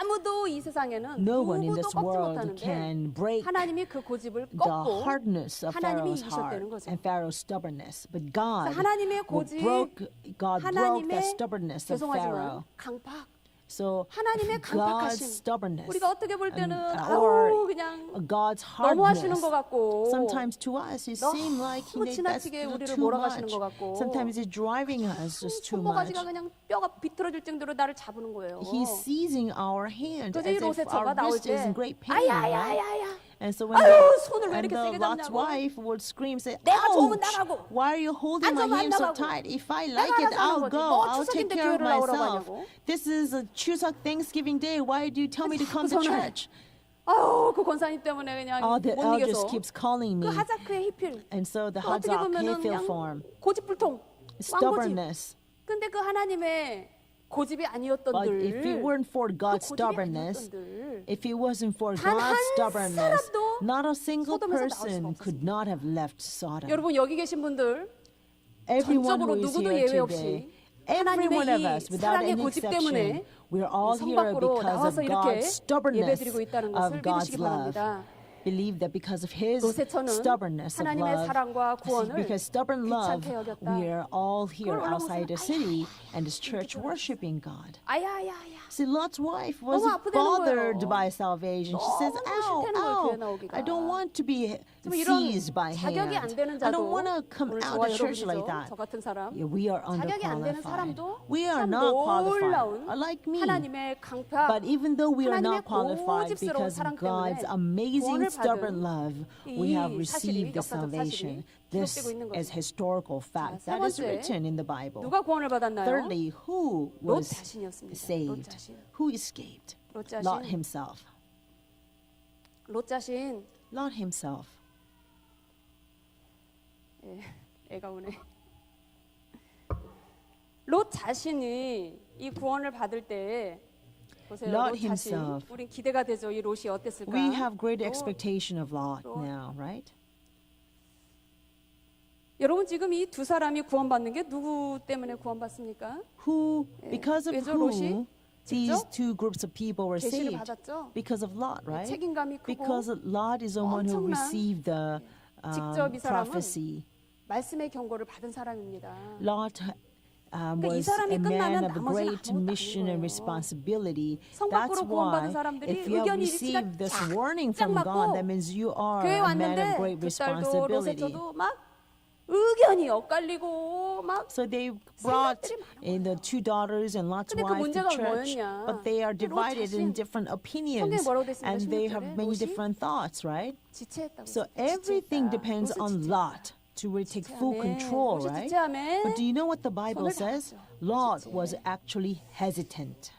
아무도 이 세상에는 No one in 누구도 this 꺾지 world 못하는데 can break 하나님이 그 고집을 the 꺾고 hardness of 하나님이 Pharaoh's heart 이기셨다는 거죠. and Pharaoh's stubbornness. But God 하나님의 고집, broke that 하나님의 stubbornness of Pharaoh. 죄송하지만 강팍, So 하나님의 God's 강팍하심. stubbornness 우리가 어떻게 볼 때는 or 아우 그냥 God's 너무 하시는 것 hardness. 같고 Sometimes to us it seems like 너무 that's 지나치게 우리를 too 몰아가시는 much. 것 같고 Sometimes it's driving us just too much. 손모가지가 그냥 뼈가 비틀어질 정도로 나를 잡는 거예요. He's seizing our hand 그래서 이 as if 롯의 처가 our 나올 wrist is in 때 great pain. right? 아야야야야 And so when 아유, 손을 왜 and 이렇게 the 세게 Lot's 잡냐고. wife would scream, say, 내가 좋으면 "Ouch! 나가고. Why are you holding 안 my 좋으면 안 hand so 나가고. tight? If I 내가 like it, 알아서 하는 I'll 거지. go. 너 I'll take 추석인데 care of 교회를 나오라고 myself. 하냐고. This is a Chuseok Thanksgiving day. Why do you tell me to come to 손을. church?" 아유 그 권사님 때문에 그냥 The 못 elder 이겨서 just keeps calling 그 me. 하자크의 히필 And so the 어떻게 Hazak 보면은 Hefil 그냥 form, 고집불통 왕고집. stubbornness. 근데 그 하나님의 고집이 But 아니었던들, if it weren't for 그 God's 고집이 stubbornness, 아니었던들, if it wasn't for 단 God's 한 stubbornness, 사람도 not a single 소돔에서 나올 수가 person could not have left Sodom. 여러분 여기 계신 분들 Everyone 전적으로 who is 누구도 here 예외 today, 없이 every one of 하나님의 이 us, without 사랑의 any 고집 exception, 때문에 we're all 성 here 밖으로 because 나와서 of 이렇게 God's stubbornness, 예배드리고 있다는 of 것을 God's 믿으시기 love. 바랍니다. Believe that because of His 로세처는 stubbornness of 하나님의 love, 사랑과 구원을 because stubborn love, 귀찮게 여겼다. we are all here 그걸 outside the city and this 이렇게 church worshiping God. 아야야야. See, Lot's wife was 너무 아프다는 bothered 거예요. by salvation. She says, 너무 ow, 싫다는 거예요, 교회 ow, 나오기가. I don't want to be 좀 이런 seized by 자격이 안 hand. 되는 I don't 자도 want to come 오늘 out 저와 of church like 여러분이죠. that. 저 같은 사람. Yeah, we are 자격이 안 되는 underqualified. 사람도 We are 참 not qualified, 놀라운 like me. 하나님의 강파, But even though we are 하나님의 not qualified 고집스러운 because 사랑 of God's 때문에 amazing 구원을 stubborn 받은 love, we have 이 received the 사실이, 역사적 salvation. 사실이 This 기록되고 있는 is 거죠. historical fact 자, 세 that is 번째, written in the Bible. 누가 구원을 받았나요? Thirdly, who 롯 was 자신이었습니다. 롯 saved? 자신. Who escaped? 롯 자신. Lot himself. 롯 자신. Lot himself. 예, 애가 오네. 롯 자신이 이 구원을 받을 때 보세요. 롯 Lot 자신. himself. 우린 기대가 되죠. 이 롯이 어땠을까? We have great 롯. expectation of Lot Lot. now, right? 여러분 지금 이 두 사람이 구원받는 게 누구 때문에 구원받습니까? Who, because of 왜죠, who, 롯이? these 직접 two groups of people were 계시를 saved? 받았죠. Because of Lot, right? 책임감이 크고 Because Lot is the one who 엄청난 received the 직접 이 사람은 prophecy. 말씀의 경고를 받은 사람입니다. Lot 그러니까 이 was 사람이 a man 끝나면 of 나머지는 great 아무것도 mission and 아닌 거예요. responsibility. 성 That's 밖으로 구원받은 why 사람들이 if you have 의견이 received this 일치가 warning 쫙 from God, 맞고 that means you are 교회 a man of 왔는데 great 두 딸도 responsibility. 로세처도 막 의견이 엇갈리고 막 So they brought 생각들이 많은 in the two daughters and Lot's 근데 그 wife to 문제가 church, 뭐였냐? but they are 롯 divided in 자신, different opinions 성경에 뭐라고 돼 있습니까? and they 16절에 have many 롯이 different thoughts, right? 지체했다고 So 했어요. everything 지체했다. depends 롯을 on 지체했다. Lot to really take full 지체하네. control, 롯이 right? 지체하네. But do you know what the Bible 손을 says? 잡았죠. Lot 지체. was actually hesitant.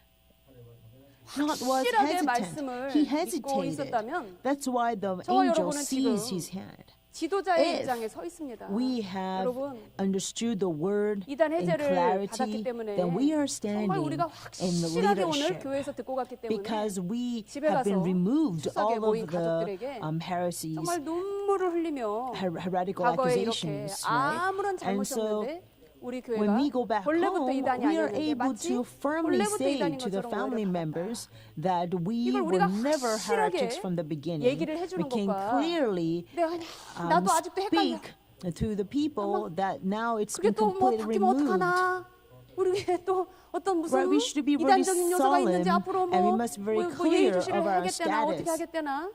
Lot was 확실하게 hesitant. 말씀을 He 믿고 hesitated. 있었다면 That's why the 저와 angel 여러분은 seized 지금 his hand. 지도자의 If 입장에 서 있습니다. We have 여러분 understood the word 이단 in 해제를 받았기 clarity, 때문에 then we are 정말 standing 우리가 in the 확실하게 오늘 leadership. 교회에서 듣고 갔기 때문에 Because we 집에 have been 가서 removed 추석에 all 모인 of the 가족들에게 heresies, 정말 눈물을 흘리며 heretical 과거에 이렇게 accusations, right? 아무런 And 잘못이 so 없는데 우리 when we go 교회가 back 본래부터 home, 이단이 we are 아니었는데 able 마치 to firmly 본래부터 say 이단인 to the 것처럼 family 오해를 members that we 이걸 were 우리가 never 확실하게 heretics from the beginning. 얘기를 해주는 We can 것과 clearly 내가 나도 아직도 헷갈려. speak to the people that now it's 그게 been 또 뭐 completely 바뀌면 removed. 어떡하나? 우리 교회 또 어떤 무슨 Right, we should be really 이단적인 요소가 있는지 solemn 앞으로 and we 뭐 must be very 예의 clear 주시를 of our 하겠대나 어떻게 status. 하겠대나?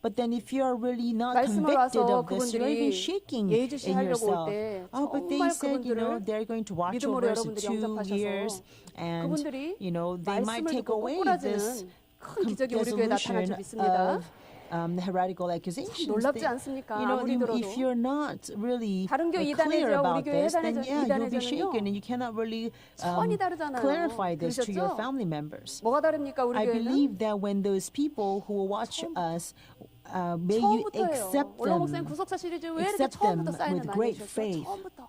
But then if you are really not 말씀을 convicted 와서 of this, you're even 그분들이 shaking 예의주시 in 하려고 올 yourself. 때 Oh, but they 정말 said, you know, 그분들을 they're going to watch 믿음으로 over us 여러분들이 2 영접하셔서 years, and 그분들이 you know they might 말씀을 take 듣고 away this 꼬꾸라지는 큰 기적이 우리 교회에 나타날 줄 resolution 믿습니다. of the heretical accusations. 놀랍지 They- 않습니까? You know, 아무리 들어도. if you're not really 다른 교회 clear 이단해져요. 우리 about 교회 this, then yeah, you'll be 이단해져는요. shaken, and you cannot really 차원이 다르잖아요. clarify this to your 그러셨죠? family members. 뭐가 다릅니까 우리 I 교회는? believe that when those people who watch us, may you 처음부터예요. accept 올라 목사님 them, 구속사 시리즈 왜 이렇게 accept them 처음부터 사인을 with 많이 great 해주셨어요? faith. so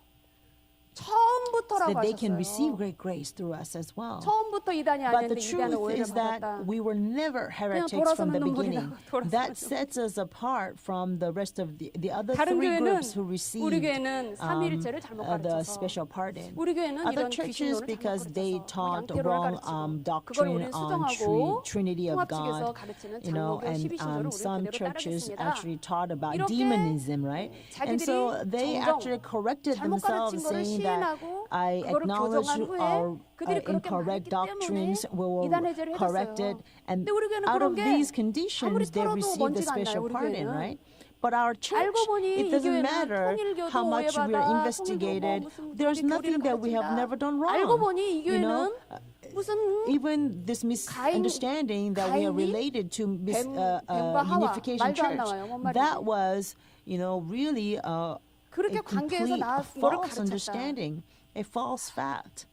처음부터라고 that they can receive 하셨어요. great grace through us as well. 처음부터 이단이 But the 아니었는데 이단의 truth 오해를 is that 받았다. we were never heretics 돌아서는 from the 눈물이 beginning. 나고 돌아서는 That sets us apart from the rest of the other 다른 three 교회는 groups who received 우리 교회는 삼위일체를 잘못 the 가르쳐서 special pardon. 우리 교회는 Other 이런 churches, 귀신론을 because 잘못 they 가르쳐서 taught the 양태로를 wrong 가르치고 그걸 doctrine 우리는 on 수정하고 Trinity of 통합 측에서 God. 가르치는 You know, 장로교 and 12신조를 우리는 some 그대로 churches 따르겠습니다. actually taught about 이렇게 demonism, right? And so they 자기들이 actually corrected 잘못 themselves, 가르친 거를 saying that 시인하고 I 그거를 acknowledge 교정한 후에 our 그들이 그렇게 incorrect 말했기 doctrines 때문에 were 이단 해제를 corrected, 해줬어요. and 근데 우리 교회는 out 그런 of 게 these 아무리 conditions they 털어도 received the 먼지가 안 나요, special 우리 pardon, 교회는. right? But our church, 알고 보니 it 이 doesn't 교회는 matter 통일교도 how much we 오해받아, are investigated. 통일교 뭐 무슨 There's 교리를 nothing that we have 가르친다. never done 알고 wrong. 보니 이 You 교회는 know, 무슨 even this misunderstanding that we are 가인이 related to 뱀과 하와, Unification 말도 안 Church, 나와요. 뭔 말인지. that was, you know, really a 그렇게 관계에서 complete 나를 false 가르쳤다. understanding, a false fact.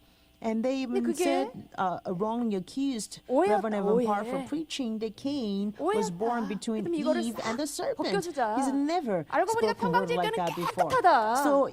And they even 그게 said, wrongly accused 오해였다, Reverend Evan Park for 오해. preaching that Cain was born 오해였다. between 그럼 이거를 Eve and the 싹 serpent. 벗겨주자. He's never 알고 보니까 spoken a word like 평강제일교회는 that before. 깨끗하다. So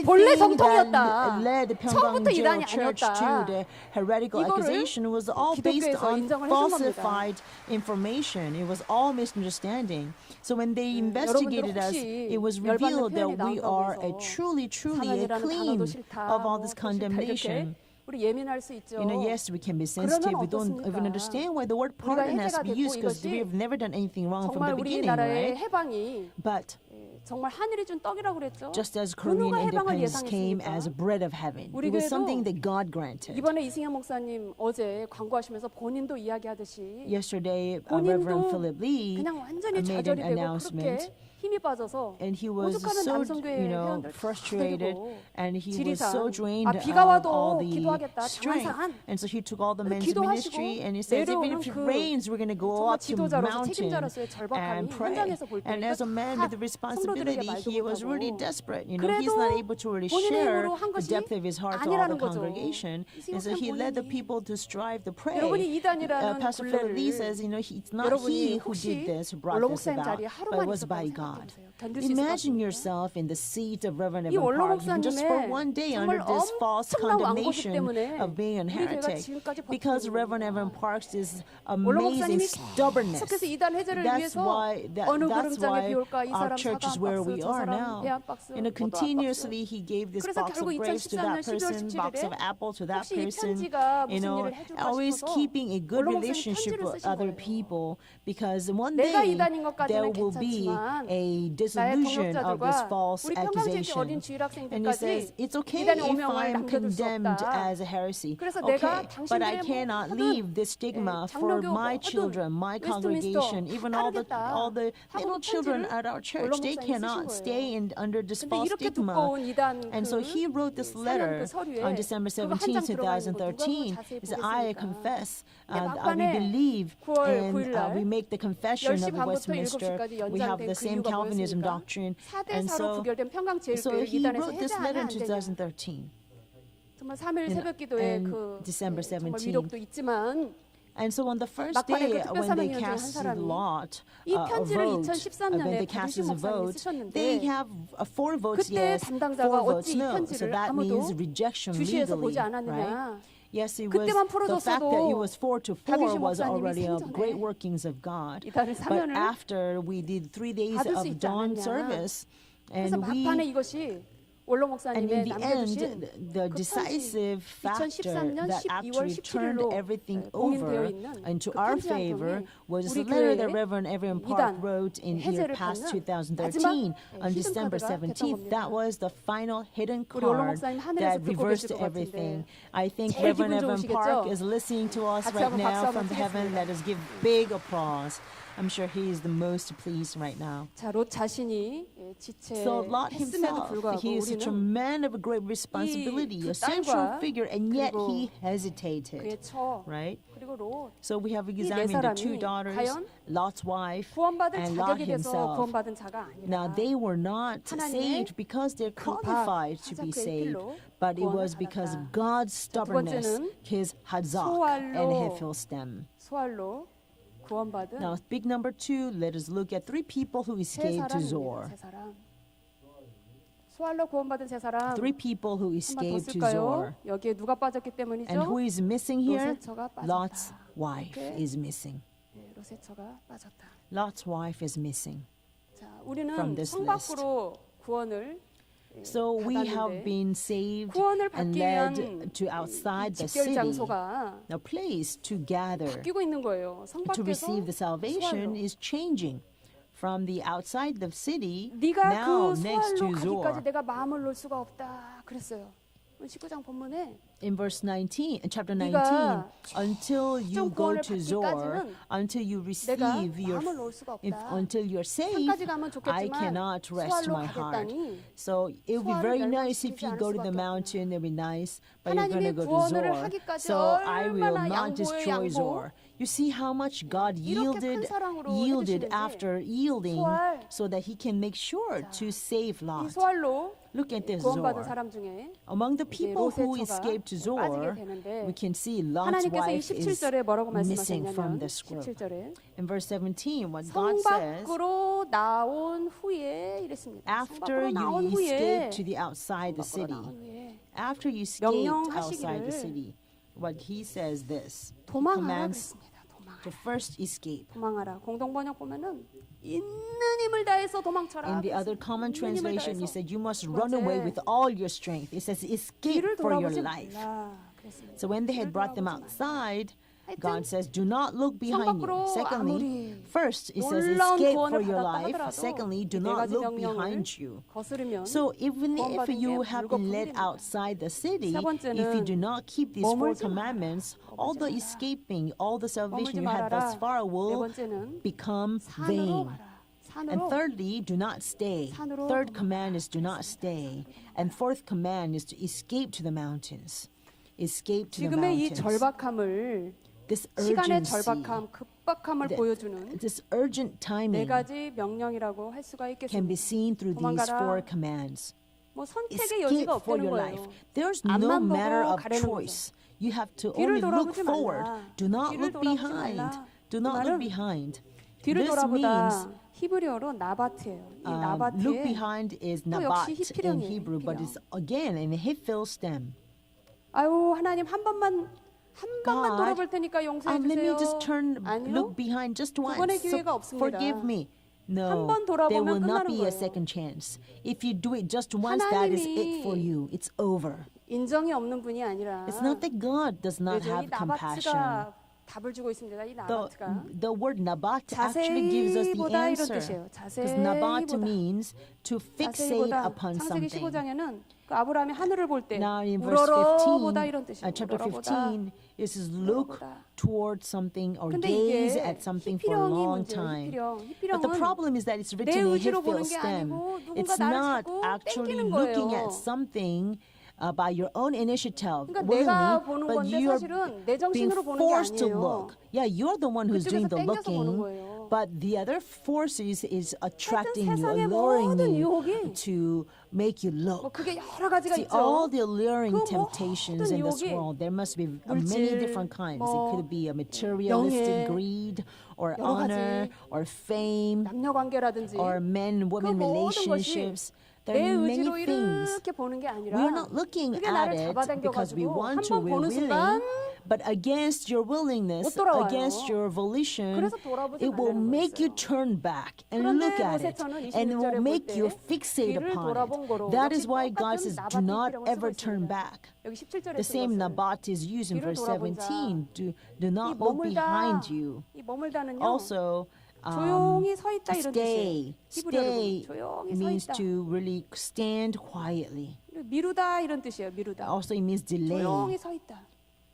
본래 everything 정통이었다. that led the 처음부터 이단이 Pyongyang Church 아니었다. to the heretical 이거를 accusation was all based 기독교에서 on 인정을 해준 겁니다. falsified information. It was all misunderstanding. So when they investigated us, 혹시 it was 열받는 revealed that 표현이 we 나온다고 are 해서 truly 사면이라는 clean 단어도 싫다. of all this 또 싫다, condemnation. 이렇게 우리 예민할 수 있죠. Yes, we can be sensitive. We don't 어떻습니까? even understand why the word 우리가 pardon has to 해제가 be 됐고 used because 이것이 we've never done anything wrong from 정말 the beginning, 우리나라의 right? 해방이 But 정말 하늘이 준 떡이라고 그랬죠. just as 그 Korean 누가 해방을 independence came as 예상했습니까? bread of heaven, 우리 it was 교회도 something that God granted. 이번에 이승현 목사님 어제 광고하시면서 본인도 이야기하듯이 Yesterday, 본인도 Reverend Philip Lee 그냥 완전히 made an 좌절이 되고 announcement. 그렇게 힘이 빠져서 And he was 오죽하면 so, 남성교회 회원들 다 frustrated, 데리고 and he was 지리산 so drained 아 비가 of 와도 all the 기도하겠다 strength. 장한산 And so he took all the men's 기도하시고 ministry, and he says, even 내려오는 if it 그 rains, we're going to go 정말 up to 지도자로서 mountain 책임자로서의 절박함이 and pray. 현장에서 볼 And 때니까 as a man with the responsibility, 성도들에게 말도 he was really 못하고 desperate. You know, he's not 그래도 able to really 본인의 share 힘으로 한 the 것이 depth of his heart to all the 아니라는 거죠. congregation. And so he 이승현 led the 본인이 people to strive to pray. 여러분이 이단이라는 Pastor Philip Lee 굴레를 says, it's not 여러분이 he who 혹시 did this, who brought 원로 this 목사님 about, 자리에 but it 하루만 was by 있었다고 God. 생각해보세요. 견딜 수 있을 것 Imagine 같습니까? yourself in the seat of Reverend 이 Evan 원로 Park, even just for 목사님의 one day 정말 under this false 엄청난 왕고집 condemnation 때문에 of being a 우리 교회가 heretic. 지금까지 버티고 Because 있는 Reverend 겁니다. Evan Park's is 원로 amazing 목사님이 stubbornness. 계속해서 이단 해제를 That's 위해서 why 어느 that's 그림장에 why 비올까 이 our 사람 church 사과 is 한 where 박스 we 저 are 사람 now. 배 한 박스 You know, 포도 한 박스 continuously he gave this 그래서 box of 결국 grapes to that 2014년 12월 person, box of 17일에 apple to that 혹시 이 person. 편지가 You 무슨 know, 일을 해줄까 always 싶어서 keeping a good 원로 목사님 relationship 편지를 with 쓰신 other 거예요. people, because one 내가 day 이단인 there 것까지는 will be 괜찮지만 a 나의 dissolution of this 동역자들과 false 우리 평강제일교 accusation. 어린 And he 주일학생들까지 says, it's okay 이단의 if 오명을 I'm 남겨둘 수 condemned 없다. as a heresy. 그래서 Okay, 내가 but I 당신들의 cannot 모든 leave this stigma for 장로교 my 모든 children, my 웨스트민스터 congregation, even all the 가르겠다 little 하고 children 편지를 at our church. 원로 They 목사님이 cannot 쓰신 stay 거예요. under this 근데 false 이렇게 stigma. 두꺼운 이단 And so he wrote this letter on December 17, 2013. He said, I confess, we believe, and we make the confession of the Westminster. We have the same Calvinism doctrine. 4대 And 4로 so, 구별된 so 평강제일교회를 he 이단에서 wrote this letter 해제하면 in 안 되냐. 2013. 정말 3일 새벽 기도에 and 그 December 정말 17. 위력도 있지만 And so on the first 막판에 day, 그 when they 특별사명위원 중에 한 cast the 사람이 lot, 이 a 편지를 vote, 2013년에 when they cast 박유신 a 목사님이 vote, 쓰셨는데 they have 4 votes 그때 yes, 4 담당자가 votes 어찌 이 no. So 편지를 that 아무도 means rejection 주시해서 legally, 보지 right? 않았느냐. Yes, it was 그때만 the fact that it 풀어줬어도 was 4 to 4 박유신 was 목사님이 already a 생전에 great workings of God. 이단을 But 3년을 after we did 3 days 받을 수 of 있지 dawn 않았냐. service, 그래서 and 막판에 we 이것이 원로 And 목사님의 in the 남겨주신 end, the 그 decisive 편지 factor 2013년 that 12월 actually turned 17일로 everything 공인되어 over 있는 into 그 our 편지 한 favor 통이 was the 우리 letter that 교회의 Reverend Evan Park 이단 wrote in year 해제를 past 받는 2013 on 마지막 December 히든 카드가 됐던 17th. 겁니다. That was the final hidden 우리 원로 card 목사님 하늘에서 that 듣고 reversed 계실 것 everything. 같은데 I think 제일 Reverend 기분 Evan Park 좋으시겠죠? is listening to us 같이 right 한번 now 박수 from 한번 heaven. 치겠습니다. Let us give big applause. I'm sure he is the most pleased right now. 자, 롯 자신이 So Lot 지체했음에도 himself, 불구하고 he is such a 우리는 man of a great responsibility, 그 a central 딸과 figure, and yet 그리고 he hesitated, 그의 처 right? 그리고 롯 So we have 네 examined the 사람이 2 daughters, 과연 Lot's wife, 구원받을 and Lot 자격이 돼서 himself. 구원받은 자가 Now 아니라 they were not 하나님의 saved because they're qualified to be 하작의 saved, 길로 but it 구원을 was because 받았다. of God's stubbornness, 번째는 his hazak and 소알로 Hephilstem. 소알로 구원받은 Now, big number 2, let us look at 3 people who 세 escaped to 사람입니다. Zor. 세 사람. 소알로 구원받은 세 사람 3 people who 한번 더 escaped to 쓸까요? Zor. 여기에 누가 빠졌기 때문이죠? And who is missing here? 롯의 처가 빠졌다. Lot's wife 이렇게 is missing. 네, 롯의 처가 빠졌다. Lot's wife is missing. 자, From 우리는 this 성 밖으로 구원을 So we have 받았는데 been saved 구원을 and 받기 위한 led to outside the 집결 city, 장소가 a place to gather 바뀌고 있는 거예요. 성 to 밖에서 receive the salvation 소알로. is changing from the outside the city 네가 now 그 next 소알로 to Zor. 가기까지 내가 마음을 놓을 수가 없다. 그랬어요. 19장 본문에 In verse 19, in chapter 19, 네가 until you 좀 go 구원을 to Zor, 받기까지는 until you 내가 receive your, 마음을 놓을 수가 if, 없다. until you're saved, 산까지 가면 I 좋겠지만 cannot rest 소알로 my heart. 가겠다니 So it would be 소알을 very nice if 멸망시키지 you 않을 go to the 수밖에 mountain, it'd be nice, but you're going 하나님이 to go to 구원을 Zor. 하기까지 So I will 얼마나 not 양보예요, destroy 양보. Zor. You see how much God 이렇게 큰 yielded, 사랑으로 yielded 해주시는지 after yielding 소알. so that he can make sure to save 이 Lot. 소알로 Look at this 구원받은 Zor. 사람 중에 Among the people who 로세 escaped 처가 빠지게 Zor, 되는데 we can see Lot's 하나님께서 이 wife is 17절에 뭐라고 missing from 말씀하셨냐면 this group. 17절에 In verse 17, what 성 God says, 밖으로 나온 후에 이랬습니다. after 성 밖으로 나온 you 후에 escape to the outside the 성 밖으로 city, 나온 후에 after you escaped outside the 명령하시기를 city, what he says this, he 도망하라 commands 그랬습니다. to first escape. 도망하라. 공동 번역 보면은 있는 힘을 다해서 도망쳐라. In the other common 있는 힘을 translation, you 다해서. said you must 두 run away 번째, with all your strength. It says escape 뒤를 for your 돌아보지 life. 말라. 그랬습니다. So when they had 뒤를 brought them 돌아보지 말라. outside, 하여튼 God says, do not look behind you. 밖으로 Secondly, 아무리 first, it says 놀라운 escape 구원을 for your 받았다 life. 하더라도 Secondly, do 이 네 not 가지 look 명령을 behind you. 거스르면 So even if 구원받은 you 게 have been led 물거품입니다. outside the city, 세 if you do 번째는 not keep these four 머물지 마라. commandments, all the 마라. escaping, all the salvation 머물지 you had thus 말아라. far 네 will 번째는 become 산으로 vain. 가라. And 산으로 thirdly, do not stay. 산으로 Third 도망가라. command is do not stay. And fourth command is to escape to the mountains. Escape to the 지금의 이 mountains. 절박함을 This 시간의 urgency, 절박함, 급박함을 보여주는 this urgent 네 timing 가지 명령이라고 할 수가 can be 있겠습니다. seen through these 도망가라. four commands. 뭐 선택의 Escape 여지가 for 없다는 your 거예요. life. There's no 앞만 matter 보고 of 가려는 choice. You have to 뒤를 only look 돌아보지 forward. 말라. Do not 뒤를 look 돌아보지 behind. 말라. Do 그 not look 말은 behind. 뒤를 This means 돌아보다 히브리어로 나바트예요. 이 look 나바트에 behind is 또 nabat 역시 in 히피령이에요, Hebrew, but 히피령. it's again in the hifil stem. 아유 하나님 한 번만 God, 돌아볼 테니까 용서해 let me 주세요. just turn, 아니요. look behind just once. 번의 기회가 없습니다. Forgive me. No, 번 돌아보면 there will not 끝나는 be a 거예요. second chance. If you do it just once, that is it for you. It's over. 인정이 없는 분이 아니라 It's not that God does not 그래서 이 have compassion. 나바트가 답을 주고 있습니다. 이 나바트가 The word nabat actually gives us 자세히 the 보다 이런 answer. 뜻이에요. Because 자세히 nabat 보다. means to 자세히 fixate 보다. upon 창세기 something. 15장에는 그 아브라함이 하늘을 볼 때 Now in verse 우러러 보다 15, 이런 뜻이에요. chapter 우러러 보다. 15, it says look 보다. towards something or 근데 gaze 이게 at something for a 히피령이 long 문제예요. time. 히피령. But the 히피령은 problem is that it's 내 written in 의지로 Hifil 보는 게 stem. 아니고 누군가 It's 나를 not 자꾸 actually 땡기는 looking 거예요. at something by your own initiative, 그러니까 willingly, 내가 보는 but 건데 you're 사실은 내 being 정신으로 보는 게 forced to 아니에요. look. Yeah, you're the one who's doing 그쪽에서 the 땡겨서 보는 looking, 거예요. but the other forces is attracting you, 세상의 alluring 모든 you 유혹이 to make you 뭐 look. 그게 여러 가지가 See, 있죠. all the alluring 그 temptations in this 모든 world, there must be many 물질, different kinds. 뭐 It could be a materialistic 명예, greed, or 여러 honor, 가지 or fame, 남녀 관계라든지 or men-women 그 모든 relationships. There 내 are many 의지로 things. 이렇게 보는 게 아니라 We're not looking 그게 at 나를 it because we 잡아당겨가지고 want to, 한번 we're 보는 willing, 순간 but against your willingness, 못 돌아와요. against your volition, 그래서 돌아보지 it will 말라는 make you 거였어요. turn back and 그런데 look at it, 모세처는 and it will 26절에 make 볼 you 때 fixate 뒤를 upon 돌아본 it. 거로 That 역시 is why God 똑같은 says, 나바트 do not 히피령을 ever 쓰고 turn 있습니다. back. 여기 17절에 The 쓴 same 것을 nabat is used in 뒤를 verse 돌아보자. 17. Do 이 not look 머물다 behind you. 이 머물다는요 Also, 조용히 서 있다 이런 stay. 뜻이에요. 히브리어로 보면 Stay 조용히 서 means 있다. to really stand quietly. 미루다 이런 뜻이에요. 미루다. Also, it means delay. 조용히 서 있다.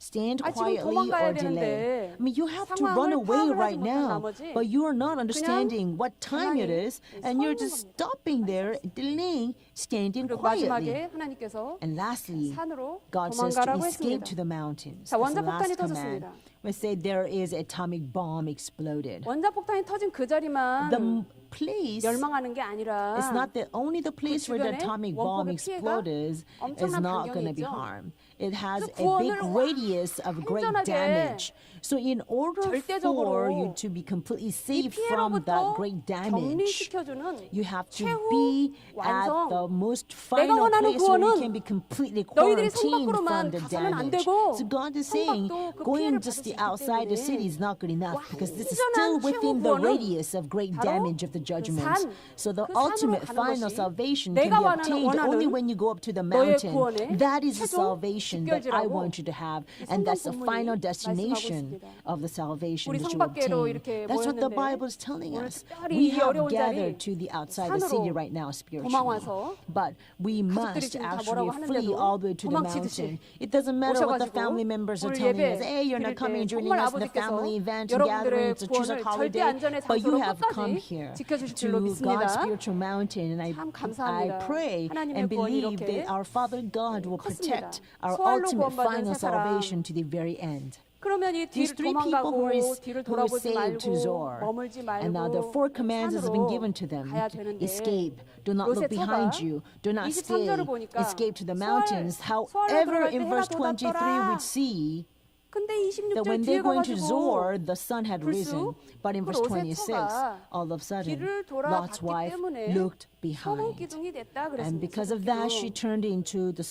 Stand 지금 quietly 도망가야 or delay. 되는데 I mean, you have to 상황을 run away 파악을 right 하지 못한 now, 나머지 but you are not understanding what time it 가만히 is, and 서 you're 있는 just 겁니다. stopping there, delaying, standing 그리고 quietly. 마지막에 하나님께서 And lastly, 산으로 God says to 도망가라고 escape 했습니다. to the mountains. 자, That's the 원자폭탄이 last command. 터졌습니다. We say there is atomic bomb exploded. 원자폭탄이 터진 그 자리만 The place 멸망하는 게 아니라 it's not the only the place where the 주변에 atomic bomb 원폭의 피해가 exploded is 엄청난 not 반경이 going to be 있죠. harmed. It has 그래서 a big 구원을 radius of great 완전하게 damage. So in order 절대적으로 for you to be completely 이 safe from that 피해로부터 great damage, 격리시켜주는 you have to 최후 be at 완성. the most 내가 final 원하는 place where you 구원은 can be completely 너희들이 성 quarantined from 밖으로만 the 가서는 안 damage. 되고 So God is 성 saying 밖도 그 going 피해를 just 받을 수 the 있기 outside the 때문에 city is not good enough because this is 완전한 still 최후 within the 구원은 radius of great 바로 damage of the 그 judgments. 산, So the 그 산으로 ultimate 가는 final 것이 salvation can 내가 be obtained only 원하는 when you go up to the 너의 mountain. 구원의 That is the 최종 salvation that I 직결지라고 want you to have, 이 and 성경 that's the 본문이 final 말씀하고 destination 있습니다. of the salvation 우리 that 성 you 밖으로 obtain. 이렇게 That's what the 모였는데 Bible is telling 오늘 us. 특별히 We 이 have 어려운 gathered 자리 to the outside the city 산으로 right now spiritually, 도망와서 but we 가족들이 must 지금 다 actually 뭐라고 flee 하는데도 all the way to the 도망치듯이 mountain. It doesn't matter what the 오셔가지고 family members are 오늘 telling us. 예배 Hey, you're not 드릴 coming 때 and joining 정말 us in the 아버지께서 family event and 여러분들의 gathering. It's a Chuseok 구원을 절대 holiday, 안전의 but you 장소로 have come 끝까지 here 지켜주실 to 줄로 God's 믿습니다. spiritual mountain, and 참 I 감사합니다. pray 하나님의 and 구원이 believe 이렇게 that our Father God will 컸습니다. protect our 소알로 ultimate 구원받은 final 세 사람 salvation to the very end. 그러면 이 These 뒤를 three people who were, 도망가고 뒤를 who were 돌아보지 saved to 말고 Zor. 머물지 And now the four 말고 commands has been 산으로 given to them. 가야 되는데 Escape. Do not look 롯의 behind 처가 you. Do not stay. 23절을 보니까 Escape to the 수알, mountains. 수알로 However, 들어갈 때 in 해가 verse 23 돋았더라. we see 근데 that 26절 when 뒤에 they're going to 가가지고 Zor, the sun had risen. 불쑥 But in 그 verse 롯의 26, 처가 all of a sudden, 길을 Lot's 돌아봤기 wife 때문에 looked 소금 behind. 기둥이 됐다 And 그랬습니다. because of that, she turned into the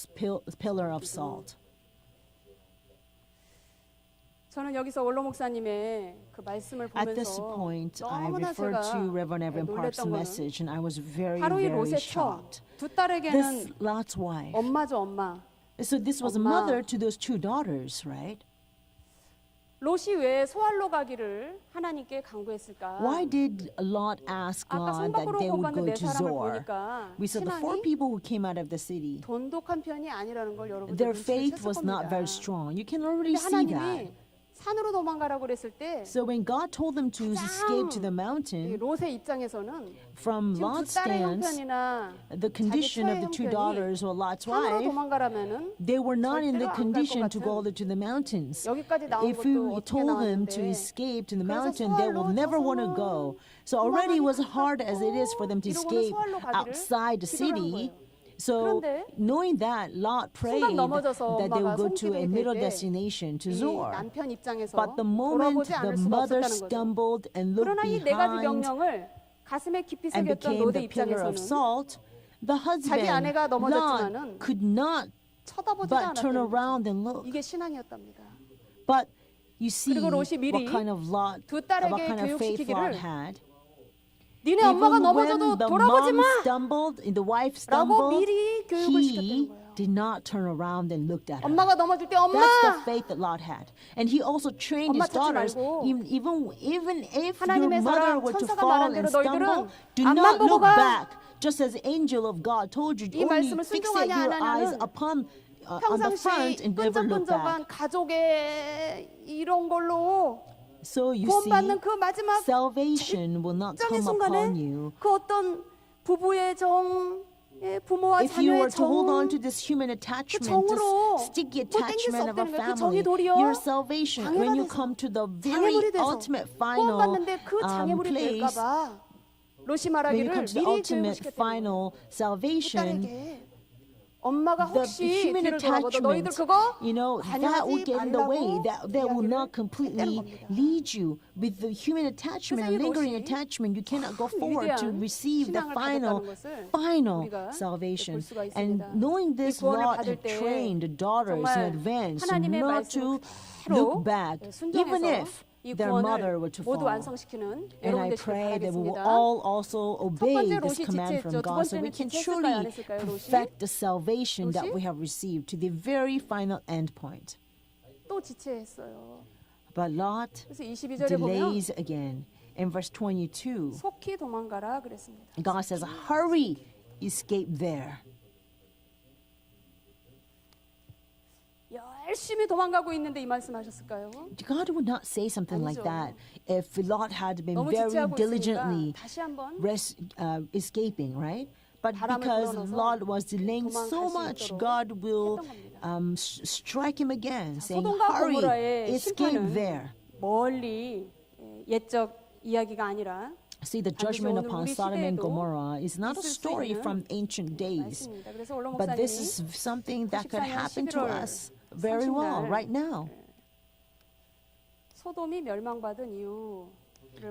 pillar of salt. 저는 여기서 원로 목사님의 그 말씀을 At this 보면서 point, I 너무나 referred 제가 to Reverend Evan Park's 놀랬던 거는 message, and I was very, 바로 이 very 롯의 처, shocked. 두 This 딸에게는 Lot's wife. 엄마죠 엄마. So this was a 엄마. mother to those two daughters, right? 롯이 왜 소알로 가기를 하나님께 강구했을까? Why did Lot ask 아까 God that 성박으로 they would 뽑았는 go 네 to 사람을 Zor? 보니까 We saw the four 신앙이 people who came out of the city. 돈독한 편이 아니라는 걸 여러분들 Their 눈치를 faith 챘을 was not very 겁니다. strong. You can already 근데 see that. 하나님이 산으로 도망가라고 그랬을 때 So when God told them to escape to the 이 mountain, 롯의 입장에서는 from 지금 두 Lot's 딸의 stance, 형편이나 the condition of the two daughters or Lot's 산으로 wife, 도망가라면은 they were not in the 절대로 안 갈 것 condition to 같은 go to the mountains. 여기까지 나온 If 것도 you 어떻게 told them to 나왔는데 escape to the 그래서 mountain, they will 소알로 never want to 저승 go. So already it was hard as it is for them to 이러고는 escape 소알로 가기를 outside the 기도를 한 city. 거예요. So 그런데 knowing that, Lot prayed 넘어져서 that they would 엄마가 go to a 손기둥이 middle 될 때 destination to 이 Zor. 남편 입장에서 But the moment 돌아보지 the 않을 수가 mother 없었다는 거죠. stumbled and looked 그러나 이 네 가지 behind 명령을 가슴에 깊이 and 새겼던 became 롯의 the pillar of 입장에서는 salt, the husband, 아내가 Lot, 넘어졌지만은 could not 쳐다보지도 but turn 않았다는 around 거죠. and look. 이게 신앙이었답니다. But you see 그리고 롯이 what 미리 kind of Lot, 두 what 딸에게 kind of faith Lot 교육시키기를 had. 니네 엄마가 Even 넘어져도 when the 돌아보지 mom 마! stumbled, and the wife 라고 stumbled, 미리 교육을 시켰다는 he 거예요. did not turn around and looked at her. 엄마가 넘어질 때 엄마! That's the faith that Lot had. And he also trained 엄마 his 찾지 daughters, 말고 even if your 하나님의 mother 사람 were to 천사가 fall 말한 and 대로 너희들은 stumble, do 앞만 not 보고 look 가. back. Just as the angel of God told you, 이 only 말씀을 fixate 순종하냐 your 안 eyes 하냐는 upon on the front 평상시 and never look back. 끈적끈적한 가족의 이런 걸로 So you 구원받는 see, 그 마지막 salvation will not 적인 come upon 순간에 you 그 어떤 부부의 정, 부모와 if you were 자녀의 to hold on to 정, this human attachment, 정으로 this sticky 뭘 땡길 수 attachment of a 없다는 거예요. 그 family, 정이 도리어 your salvation, when you 장애가 come to the 장애물이 very 돼서 ultimate final 구원받는데 그 장애물이 place, 될까봐 롯이 when you 말하기를 come to the 미리 ultimate 교육시켰다는 거예요. final salvation, 딸에게 엄마가 the 혹시 human 뒤를 돌아보도 너희들 attachment, 그거 you know, that will 관여하지 get in the way. 말라고 That will not 이야기를 completely 했다는 겁니다. lead you. With the human attachment 그래서 and 이 lingering 롯이 attachment, you cannot go forward to 위대한 receive the 신앙을 final, 가졌다는 것을 final 우리가 salvation. 볼 수가 And 있습니다. knowing 이 this, 구원을 Lot 받을 had 때 trained the daughters in 정말 advance 하나님의 not 말씀을 to 그대로 look back, even 순종해서 if 이 their mother 구원을 were to 모두 fall. 완성시키는 And 여러분 I 되시길 pray that we will 바라겠습니다. all also obey 번째 this 롯이 command from 지체했죠. 두 God so we 번째는 can 지체했을까요? 안 truly 했을까요, 롯이? perfect the salvation that 롯이? we have received to the very final end point. 또 지체했어요. But Lot 그래서 22절에 보면 delays again. In verse 22, 속히 도망가라 그랬습니다. God says, hurry, escape there. 열심히 도망가고 있는데 이 말씀하셨을까요? God would not say something like 아니죠. that if Lot had been 너무 very 지체하고 diligently 있으니까 다시 한번 escaping, right? But 바람을 because 불어넣어서 Lot was delaying so 도망갈 수 much, 있도록 God will 했던 겁니다. strike him again, saying, 소돔과 hurry, 고모라의 escape 심판은 there. 멀리 옛적 이야기가 아니라 See, the 반드시 judgment 오늘 upon 우리 Sodom and 시대에도 Gomorrah is not a 있을 수 story 있는 from ancient days, 말씀입니다. 그래서 원로 but this 목사님이 is something that could 94년 happen to 11월 us very well 30날 right now. 소돔이 멸망받은 이유를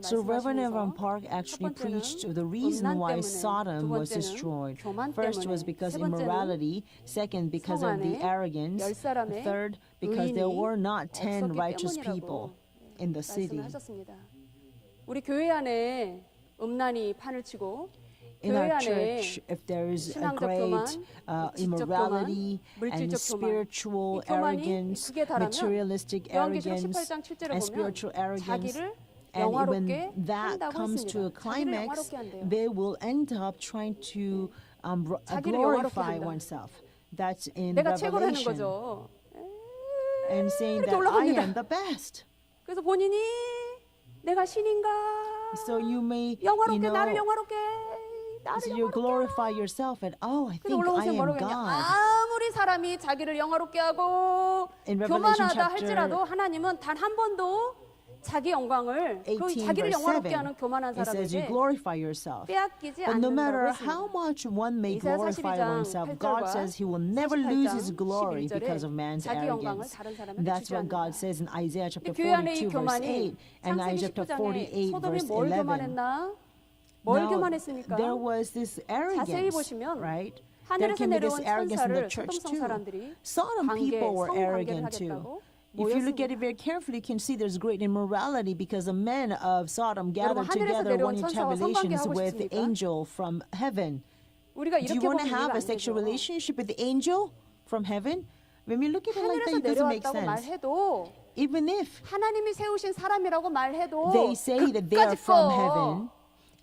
So Reverend Evan 말씀하시면서 Park actually 번째는 preached the reason why 음란 때문에, Sodom 두 was 번째는 destroyed. 교만 First was 때문에, because 세 번째는 immorality, second because 성 of the 안에 arrogance, 열 사람의 third because there 의인이 were not 10 없었기 righteous 때문이라고 people in the city. 말씀하셨습니다. 우리 교회 안에 음란이 판을 치고 In 교회 our 안에 church, if there is a 신앙적 great 교만, 지적 immorality 교만, and 물질적 교만, spiritual 이 교만이 arrogance, 극에 달하면 materialistic 요한계시록 arrogance, 18장 7절에 and 보면 spiritual arrogance, 자기를 and when 영화롭게 that 한다고 comes to a 했습니다. 자기를 climax, 영화롭게 한대요. they will end up trying to 자기를 영화롭게 glorify 한다. oneself. That's in 내가 최고라는 Revelation. 거죠. And saying 이렇게 that I 올라갑니다. am the best. 그래서 본인이 내가 신인가 So you may, 영화롭게 나를 영화롭게 so 나를 you 영화롭게 glorify yourself and, oh, I 그래서 think I 올라오세요 am 뭐라고 했냐 God. 아무리 아무리 사람이 자기를 영화롭게 하고 교만하다 할지라도 하나님은 단 한 번도 자기 영광을 그 자기를 영화롭게 하는 교만한 it says you 사람에게 glorify yourself. 빼앗기지 But no matter 않는다고 how 했습니다. much one may 이사야 glorify 42장 oneself, God 8절과 says he will never lose his 48장 glory 11절에 because of man's 자기 영광을 arrogance. 다른 사람에게 That's 주지 what God 않는다. says in Isaiah chapter 교회 안에 이 42 verse 교만이 8 and 창세기 Isaiah chapter 19장에 48 소돔이 verse 뭘 11. 교만했나? 뭘 Now, 교만했습니까? there was this 자세히 arrogance, 보시면 right? There 하늘에서 can be this 내려온 arrogance in the 천사를 church 소돔성 too. 사람들이 Sodom 관계, people were 성관계를 arrogant too. 하겠다고 If you look at it 모였습니다. very carefully, you can see there's great immorality because the men of Sodom 여러분, gathered 하늘에서 together 내려온 wanting to 천사와 have relations 성관계하고 with the 싶습니까? angel from heaven. 우리가 Do you 이렇게 want 보면 to 이해가 have a 안 sexual 되죠. relationship with the angel from heaven? When we look at it like 하늘에서 that, it doesn't make 내려왔다고 sense. 말해도 Even if 하나님이 세우신 사람이라고 말해도 they say that they are 그까짓 from 거 heaven,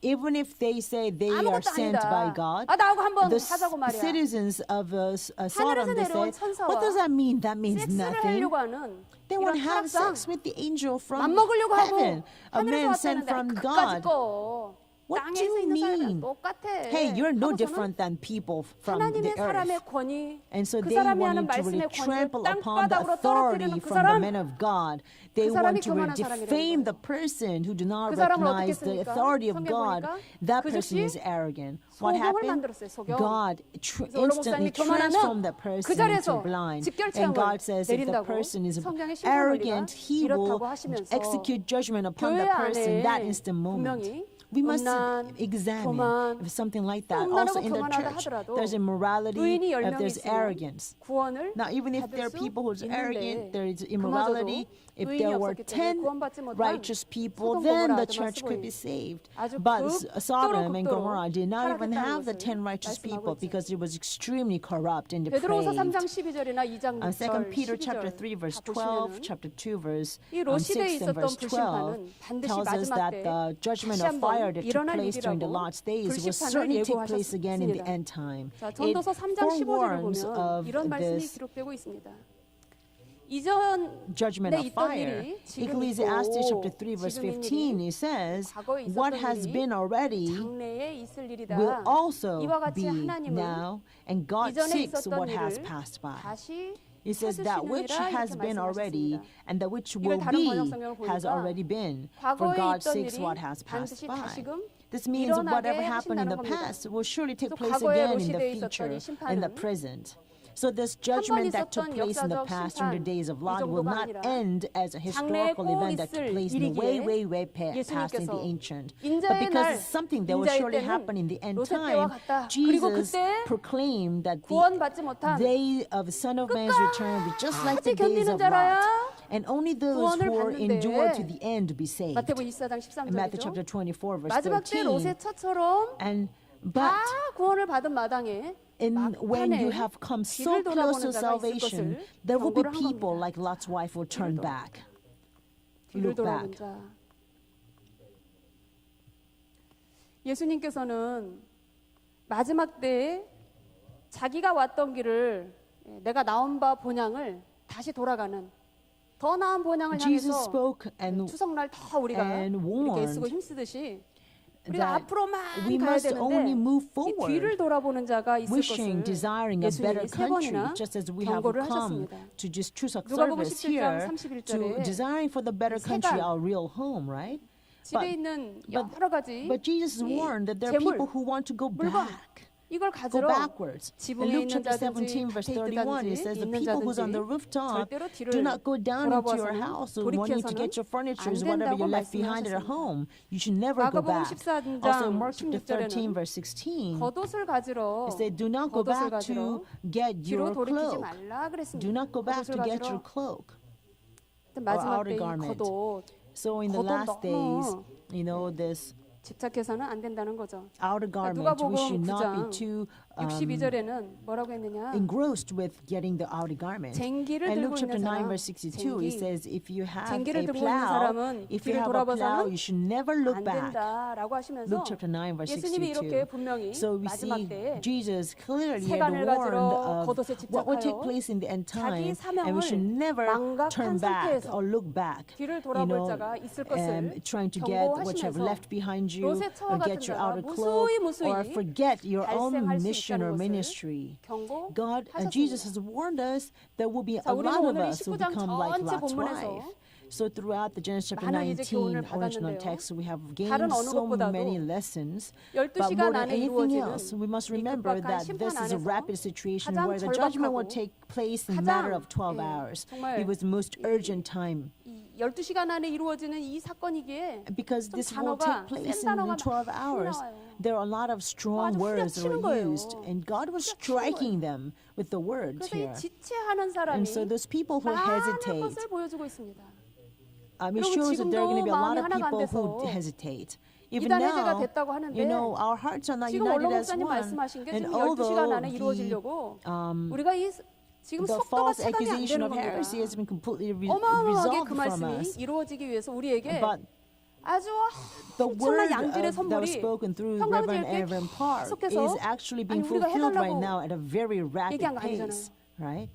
even if they say they are 아무것도 sent 아니다. by God, 아, 나하고 한번 the 하자고 말이야. citizens of 하늘에서 Sodom, they 내려온 say, 천사와 what does that mean? That means 섹스를 nothing. 하려고 하는 They want 이런 to have 타락상 sex with the angel from 맘먹으려고 하고 heaven, a 하늘에서 man sent 왔다는데 from 그까짓 God. 거 What do 땅에서 you 있는 사람이랑 mean? 똑같아. Hey, you're no 하고서는 different than people from 하나님의 the 사람의 earth. 권위, And so 그 they 사람이 하는 wanted to really 말씀의 권위를 trample upon the 땅바닥으로 authority 떨어뜨리는 그 from the 사람, men of God. They 그 사람이 want to really 교만한 사람이라는 defame 거예요. the person who do not 그 사람을 어떻게 recognize the 했습니까? authority of 성경 God. 보니까 That 그 person 즉시 is arrogant. What 소경을 happened? 만들었어요. 소경. God 그래서 원로 instantly 목사님이 교만하면 transformed that 그 person into 자리에서 blind. 직결체형을 And God says if the 내린다고 person is 성경의 심판 arrogant, 원리가 He will 이렇다고 하시면서 execute judgment upon 교회 the person 안에 that instant moment. 분명히 We must 음란, examine 교만, if something like that. 음란하고 Also in the 교만하다 church, 하더라도 there's immorality, 의인이 if 10명이 there's 있으면 arrogance. 구원을 Now, even if 받을 there are 수 people who's 있는데 arrogant, there is 그마저도 immorality. If 의인이 there were 없었기 때문에 10 구원받지 못한 righteous people, 소돔 then 고모라 the 아드마 church could 스고인 be saved. 아주 But Sodom and 극도로 Gomorrah did not even 타락했다는 have the 것을 10 righteous people 말씀하고 있죠. because it was extremely corrupt and 베드로후서 3장 depraved. 12절이나 2장 6절, 2 Peter chapter 3 12절 verse 다 12, 보시면은 chapter 2 verse 이 로시대에 6 and verse 있었던 12 불심판은 반드시 tells us 마지막 that 때 the judgment 다시 of fire 한번 that took 일어날 place during the 일이라고 Lord's days will 불심판을 certainly take place again in the 예고하셨습니다. end time. 자, It 전도서 3장 15절을 forewarns 보면 of 이런 말씀이 this 기록되고 있습니다. 이전에 judgment of 있던 fire. 일이 지금 Ecclesiastes chapter 있고 3 verse 지금 있는 15 일이 it says 과거에 what 있었던 has 일이 been already 장래에 있을 일이다. will also 이와 같이 be 하나님은 now and God 이전에 seeks 있었던 what has 일을 passed by. 다시 It says that which 찾으시느니라 has 이렇게 been already 말씀하셨습니다. and that which 이걸 will 다른 be 번역 성경을 has 보니까 already been. For 과거에 God 있던 seeks 일이 what has passed 반드시 by. 다시금 This means whatever 일어나게 happened in the 하신다는 겁니다. past will surely take 그래서 place 과거에 again in the 로시대에 future, 있었던 이 in the 심판은 present. So this judgment that took 있었던 place in the 역사적 past during the days of 심판, Lot 이 will 정도가 not 아니라 end as a 장래에 historical 꼭 event that took 있을 place in the way, 일이기에 past in the 예수님께서 ancient. But 인자의 because 날, it's something that will 인자의 surely 때는 happen in the end 롯의 때와 time, 같다. 그리고 Jesus 그때 proclaimed that the 구원받지 못한 day of the Son of Man's return will be just like the 끝까지 days 견디는 of 자라야 Lot. And only those 구원을 who are 받는데 endure to the end be saved. 마태복음 24장 In Matthew 13절이죠. chapter 24 verse 마지막 때 롯의 13. 처처럼 And 다 but 구원을 받은 마당에 when you 막판에 have come 뒤를 so close to 돌아보는 자가 있을 salvation, 것을 there will be 경고를 한 people 겁니다. like Lot's wife will turn back. 뒤를 Look 돌아보는 back. 자. 예수님께서는 마지막 때에 자기가 왔던 길을 내가 나온 바 본향을 다시 돌아가는 더 나은 본향을 Jesus 향해서 spoke and 추석날 더 우리가 and 이렇게 애쓰고 warned 힘쓰듯이 우리가 that 앞으로만 we 가야 must only 되는데 move 이 forward, 뒤를 돌아보는 자가 있을 wishing, 것을 desiring a better 예수님이 세 country, 번이나 just as we have 경고를 come 하셨습니다. to just Chuseok 누가복음 service 17장 here 31절에 to desiring for the better country, 세간, our real home, right? 집에 있는 여러 가지 But Jesus 이 warned that there are 재물, people who want to go 물건 back. 이걸 Go 가지러 backwards. In 지붕에 Luke 있는 chapter 17, 자든지 verse 밭에 31, it 있다든지 says the 있는 people who's on the 자든지 rooftop 절대로 뒤를 do not go down into your 돌아봐서는 house wanting to get your furniture, whatever you 된다고 left behind at 말씀하셨습니다. home. You should never go 마가복음 back. 14장 Also, Mark chapter 16절에는 13, verse 16, 겉옷을 가지러 it said, do not go 겉옷을 back 가지러 to get 뒤로 your 돌이키지 cloak. 말라 그랬습니다. Do not go back 겉옷을 to get 가지러 your cloak. 마지막 outer 때이 garment. 겉옷 So in the 겉옷 last days, 너무 this 집착해서는 안 된다는 거죠. outer garment, we 누가복음 should not 9장 be too 62절에는 뭐라고 했느냐? engrossed with getting the outer garment. 쟁기를 And 들고 Luke chapter 있는 9 사람, verse 62, it says, if you have 쟁기를 a 들고 있는 plow, 사람은 if you 뒤를 have a plow, 돌아봐서는 you should never look 안 back. 된다라고 하시면서 Luke chapter 9 verse 예수님이 이렇게 62. 분명히 So we 마지막 see 때에 Jesus clearly had 세간을 warned 가지러 of 겉옷에 what would take 집착하여 place in the end 자기 time, and we should 사명을 never 망각한 turn back 상태에서 or look back, 뒤를 you 돌아볼 know, 자가 있을 것을 trying to get what you have 경고하시면서 left behind you 롯의 처와 or 같은 get your 자가 outer cloak 무수히 or forget your own 발생할 수 mission mission or 것을 ministry. 경고하셨습니다. Jesus has warned us there will be 자, a 우리는 lot of 오늘 이 us who 19장 become like 전체 Lot's 본문에서 wife. So throughout the Genesis chapter 많은 이제 19 교훈을 original 받았는데요. text, we have 다른 gained 어느 so 것보다도 many lessons. 12시간 But more than 안에 anything 이루어지는 else, we must 이 remember 급박한 that 심판 this is a 안에서 rapid situation 가장 where the judgment will 절박하고 take place in a matter of 12 가장, hours. 정말 It was the most urgent time. 이 12시간 안에 이루어지는 이 사건이기에 Because 좀 this will 단어가 take place 센 in 단어가 the 12 많이 hours. 나와요. There are a lot of strong 아주 words that 후려치는 were 거예요. used, and God was 후려치는 striking them with the words 그래서 이 here. 지체하는 사람이 And so those people who 많은 hesitate, 것을 보여주고 있습니다. it shows that there are going to be a lot of 마음이 하나가 안 people who 돼서 hesitate. Even 이단의 죄가 now, 됐다고 하는데 you know, our hearts are not 지금 united 원로 as 목사님 one. 말씀하신 게 And 지금 12시간 although 안에 이루어지려고 the 우리가 이 지금 the 속도가 false 차단이 안 accusation 되는 of 겁니다. heresy has been completely 어마어마하게 resolved 그 from 말씀이 us. 이루어지기 위해서 우리에게 But 아주 the 엄청난 word 양질의 that was 선물이 spoken through 평강지에 Reverend Aaron Park 계속해서 is actually being 아니, 우리가 fulfilled right 해달라고 now at a very rapid 얘기한 거 pace, 아니잖아요. right?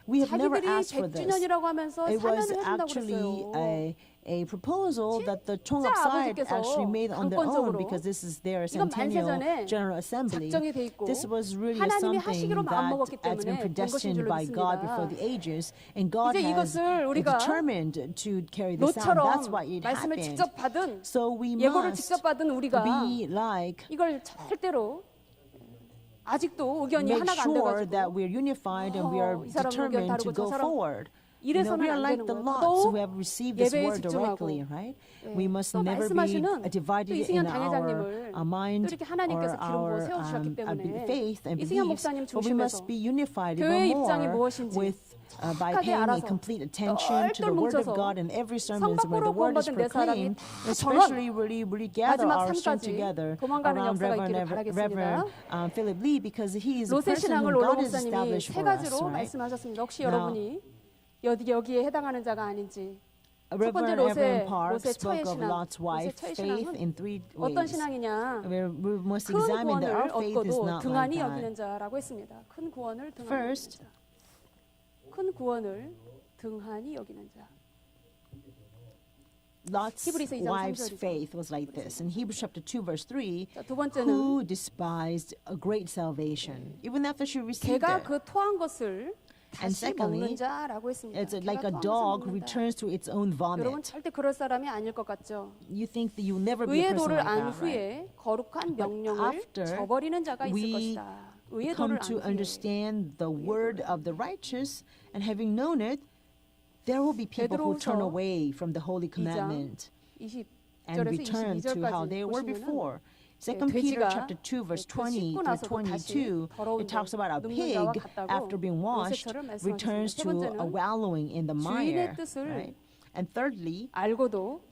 We have never 자기들이 asked for this. 100주년이라고 하면서 It was 사면을 해준다고 actually 그랬어요. a proposal that the Chongap 진짜 side 아버지께서 actually made on their own 강권적으로 because this is their 이건 centennial 만세전에 General Assembly. 작정이 돼 있고 This was really 하나님이 something 하시기로 마음먹었기 that has been 때문에 된 것인 predestined 줄로 by God before the 믿습니다. ages, and God 이제 has 이것을 우리가 determined to carry this out. That's 노처럼 why it 말씀을 happened. 직접 받은 So we 예고를 must 직접 받은 우리가 be like 이걸 절대로 아직도 의견이 make 하나가 안 sure 돼가지고 that we're unified and we are 이 사람 의견 determined 다르고 to 저 go 사람 forward. 이래서는 we are 안 like 되는 the 거예요. lots 또 who have received this 예배에 word 집중하고 directly, right? 예, We must 또 never be 말씀하시는 또 divided 이승현 in 당회장님을 our mind 또 이렇게 하나님께서 or 기름 부어 our 세워주셨기 때문에 faith and 이승현 beliefs, 목사님 but we 중심에서 must be unified 교회의 even 입장이 more 무엇인지 with by 착하게 paying a 알아서 complete attention to the 똘똘 word of 뭉쳐서 God in every sermon where 성박으로 the word is 구원받은 네 사람이 proclaimed, 다 especially really gather 마지막 our strength 삶까지 together 도망가는 around 역사가 있기를 Reverend 바라겠습니다. Philip Lee, because he is a 로세 person 신앙을 whom 올로 God has 목사님이 established 세 for us, 가지로 right? 말씀하셨습니다. 혹시 Now, 여러분이 여기에 해당하는 자가 아닌지. 첫 번째 Reverend 로세 Park 처의 spoke of 신앙. Lot's 로세 wife 처의 faith 신앙은 in three 어떤 ways. 신앙이냐? We must 큰 examine that our 구원을 faith is 얻고도 not like 등한히 that. 여기는 자라고 했습니다. 큰 구원을 등한히 First, 여기는 자. 큰 구원을 등한히 여기는 자. Lot's 히브리서 2장 wife's 3절이죠. faith was like this. In Hebrews chapter 2 verse 3, 자, 두 번째는 who despised a great salvation, even after she received 개가 it. 그 토한 것을 And 다시 secondly, 먹는 자라고 했습니다. It's 개가 like a 토한 것을 dog who 먹는다. returns to its own 여러분 vomit. 절대 그럴 사람이 아닐 것 같죠. You think that you'll never be a 의의 person 도를 like 안 that, right? 후에 거룩한 명령을 after 저버리는 자가 있을 we 것이다. 의의 come 도를 안 to 후에. understand the word of the righteous, and having known it, there will be people who turn 베드로후서 away from the holy 2장 commandment and 20절에서 return to how 22절까지 they were 보시면은 before. Second Peter 돼지가 chapter 2 verse 그 20 씻고 to 나서도 다시 22, 더러운 it talks about a 눕는 pig 자와 같다고 after being washed 로세처럼 말씀하셨습니다. returns 세 to a 번째는 wallowing in the 주인의 mire. 뜻을 Right? And thirdly, 알고도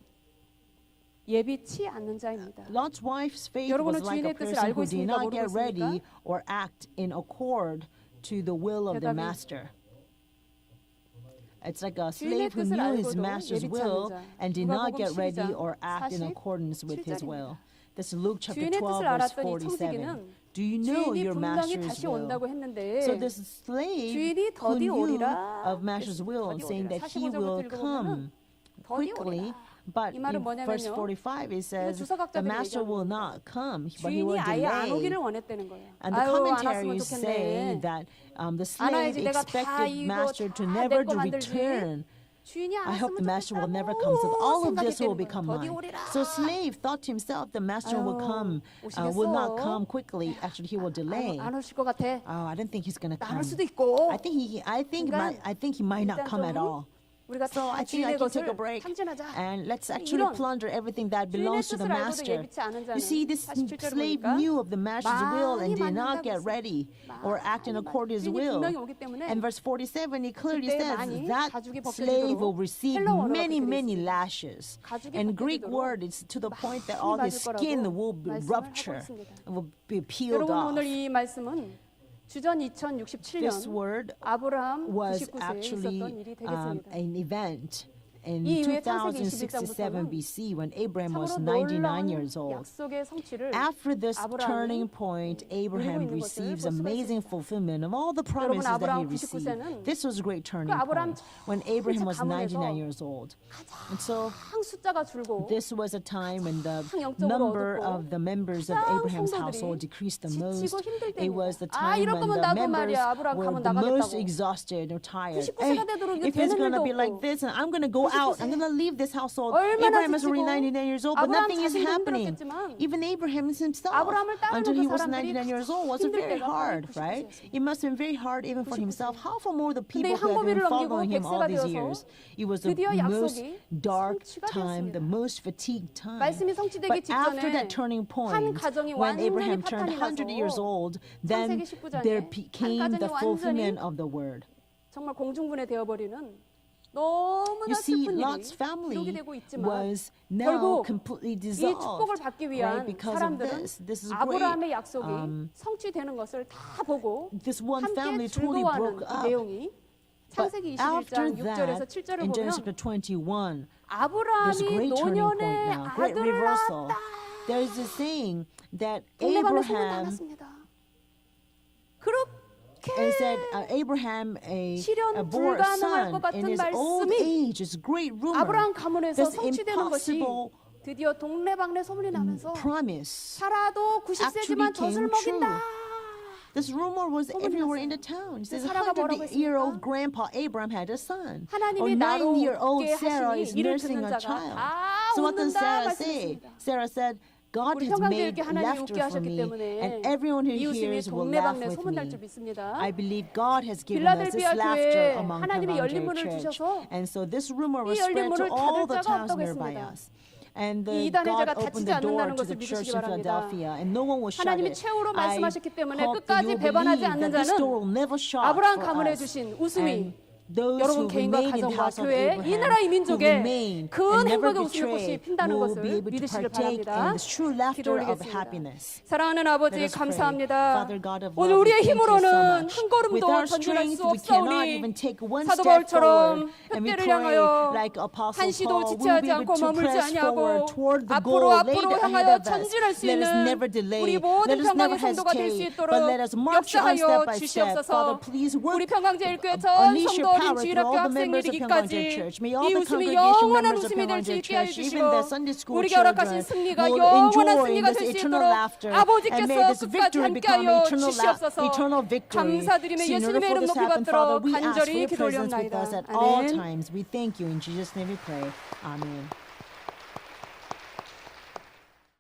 예비치 않는 자입니다. Lot's wife's faith 여러분은 was like a 주인의 뜻을 person 알고 who did 있습니까? not 모르고 get ready 있습니까? or act in accord to the will of the 대답이 master. It's like a 주인의 slave who 뜻을 knew his 알고도 master's 예비치 will 않는 자. and did not 누가복음 get ready 12장 or act in accordance with his 47절입니다. will. This is Luke chapter 주인의 12 뜻을 verse 알았더니 47. 청지기는 Do you know 주인이 your 분명히 master's 다시 will? 온다고 했는데 So this slave 주인이 who 더디 knew 오리라 of master's will, 더디 saying 오리라. that he 45절부터 will 읽어보면은 come 더디 quickly. 오리라. But 이 말은 in verse 뭐냐면요. 45 it says the 주석학자들이 master 얘기하는 will 겁니다. not come, but he will 주인이 아예 안 delay. 오기를 원했다는 거예요. And the 아유 안 왔으면 commentaries say 좋겠네. that the 안 slave 와야지 내가 다 expected 이거 master to 다 never 내 거 to 만들지. return. 주인이 안 I hope the 왔으면 master will never 좋겠다고 come. So all of this will 생각했다는 become 거예요. 더디 mine. 오리라. So slave thought to himself the master will 아유, come, 오시겠어? will not come quickly. Actually, he will delay. 안 오실 것 같아. Oh, I don't think he's gonna 안 come. 올 수도 있고. I think he might not 일단 come at 좀 all. 우리가 So 다 I think I 주인의 can take 것을 a break 탐진하자. and let's actually 이런 plunder everything that 주인의 belongs to the 뜻을 알고도 master. 예비치 않은 자는 You see, this 47절을 slave 보니까 knew of the master's will and did 많이 not get ready or act in accord with his 주인이 will. 분명히 오기 때문에 And verse 47, he clearly 그때 says 많이 that 가죽이 slave will 벗겨지도록 receive 헬러 원어로 many, 그렇게 돼 many 있습니다. lashes. 가죽이 And Greek 벗겨지도록 word is to the point that 많이 all his 맞을 skin 거라고 will 말씀을 rupture, 하고 있습니다. will be peeled 여러분 off. 오늘 이 말씀은 주전 This 2067년 word 아브라함 was 99세에 actually 있었던 일이 되겠습니다. an event in 이 이후에 창세기 2067 21장부터는 BC, when Abraham was 참으로 99 놀라운 years old, 약속의 성취를 after this 아브라함이 turning point, Abraham 누리고 있는 것을 receives 볼 수가 amazing 있습니다. fulfillment of all the 여러분, promises that he 아브라함 received. 99세는 This was a great turning 아브라함 point when Abraham was 가문에서 99 years old. And so 항 숫자가 줄고 this was a time when the 영적으로 number 어둡고 of the members of 가장 Abraham's 성도들이 household decreased the 지치고 most. 힘들 It was the 때입니다. time 이럴 when 거면 the 나도 members 말이야 아브라함 were 가면 the most 나가겠다고. exhausted or tired. 99세가 Hey, 되도록 if it's 되는 going to 일도 be like 없고. this, and I'm going to go out, I'm going to leave this household. 얼마나 Abraham is already 지치고 99 years old, but 아브라함 nothing is 자신도 happening. 힘들었겠지만 Even Abraham himself, 아브라함을 따르는 until he 그 was 사람들이 99 years old, was 힘들 very 때가 hard, 99 right? 세였습니다. It must have been very hard even for himself. How for more the 근데 people who have been 항고비를 넘기고 following him all 100세가 these 되어서 years. It was the 드디어 most 약속이 dark 성취가 time, the 되었습니다. most fatigued time. 말씀이 성취되기 But after 직전에 that turning 한 point, 가정이 when 완전히 Abraham turned 파탄이 100 years 나서 old, then 창세기 19장에 there 한 became 가정이 the 완전히 fulfillment of the word. 정말 공중분해 되어버리는 너무나 You see, 슬픈 Lot's 일이 기록이 family 되고 있지만 was now 결국 completely 이 dissolved, 축복을 받기 right? 위한 Because of 사람들은 this. This is 아브라함의 great. 약속이 성취되는 것을 다 보고 This one 함께 family totally 즐거워하는 broke 이 up. 내용이 But 창세기 after 21장 6절에서 that, 7절을 in Genesis 보면 chapter 21, there's a 아브라함이 great turning point 노년에 now, great 아들을 reversal. 낳았다. There's a saying that 동네방네 소문 Abraham 나눴습니다. 그렇게 and said Abraham 실현 bore a 불가능할 것 son in 같은 his old 말씀이 age. It's a great rumor. 아브라함 가문에서 This 성취되는 것이 impossible 드디어 동네방네 소문이 나면서 promise 살아도 actually 90세지만 젖을 came true. 먹인다. This rumor was 소문이 everywhere in the 났어요. town. It says 사라가 뭐라고 100-year-old 했습니까? grandpa Abraham had a son. Or 하나님이 나로 9-year-old 웃게 Sarah 하시니 is 이를 nursing 듣는 a 자가 child. 다 So what does 웃는다 Sarah say? 말씀했습니다. Sarah said, God 우리 has made 평강교육에 하나님이 laughter 웃게 for 하셨기 me, 때문에 and everyone who 이웃심이 hears will laugh 동네방네 with 소문날 줄 me. 믿습니다. I believe God has given us this 빌라델비아 laughter 교회에 among 하나님이 열린 Calvary 문을 Church. 주셔서 And so this rumor 이 was 열린 spread to 문을 all 닫을 the 자가 towns 없다고 nearby 했습니다. us. And 이 이단의 God 자가 opened 닫히지 the door 않는다는 to 것을 the church 믿으시기 in 바랍니다. Philadelphia, and no one will shut 하나님이 it. 최후로 I 말씀하셨기 때문에 hope that 끝까지 you will 배반하지 believe 않는 that this 자는 door will never shut 아브라함 for 가문에 us. 주신 웃음이 And those 여러분 who 개인과 remain in the 가정과 house of 교회, 이 나라 Abraham, who 이민족의 remain 큰 and never 행복의 웃음의 꽃이 betray, 핀다는 will 것을 be able to 믿으시길 partake in 바랍니다. this true laughter of 기도 happiness. 올리겠습니다. 사랑하는 아버지 Let us pray. 감사합니다. Father God of 오늘 love, we 우리의 thank you so 힘으로는 much. 한 걸음도 With our 전진할 strength, 수 we cannot 없사오니 even take one 사도 step 바울처럼 forward. And we 흑대를 pray 향하여 like Apostle 한시도 Paul, we will 지체하지 be 않고 able to 머물지 press forward 아니하고 toward the 앞으로 goal laid ahead 향하여 of us. 전진할 수 Let us 있는 never delay. 우리 Let 모든 us never 평강의 성도가 될 수 hesitate. 있도록 But let us march on 역사하여 step by step. 주시옵소서. Father, please work. 우리 평강제일교회 전 Unleash your 성도 power 어린 through 주일학교 all the 학생 members of 이르기까지 평강제 Church. May all 이 the 웃음이 congregation 영원한 members of 웃음이 될 수 평강제 있게 하여 Church, even the 주시고 Sunday school 우리가 children, 허락하신 승리가 will 영원한 enjoy 승리가 this 될 수 eternal 있도록 laughter. And may 아버지께서 this 끝까지 victory become 함께하여 eternal, 주시옵소서. eternal victory. 감사드리며 See, in 예수님의 order for 이름 this 높이 to happen, 받들어 Father, we ask for 간절히 your presence with 기도올리옵나이다. us at all 아멘. times. We thank you. In Jesus' name we pray. Amen.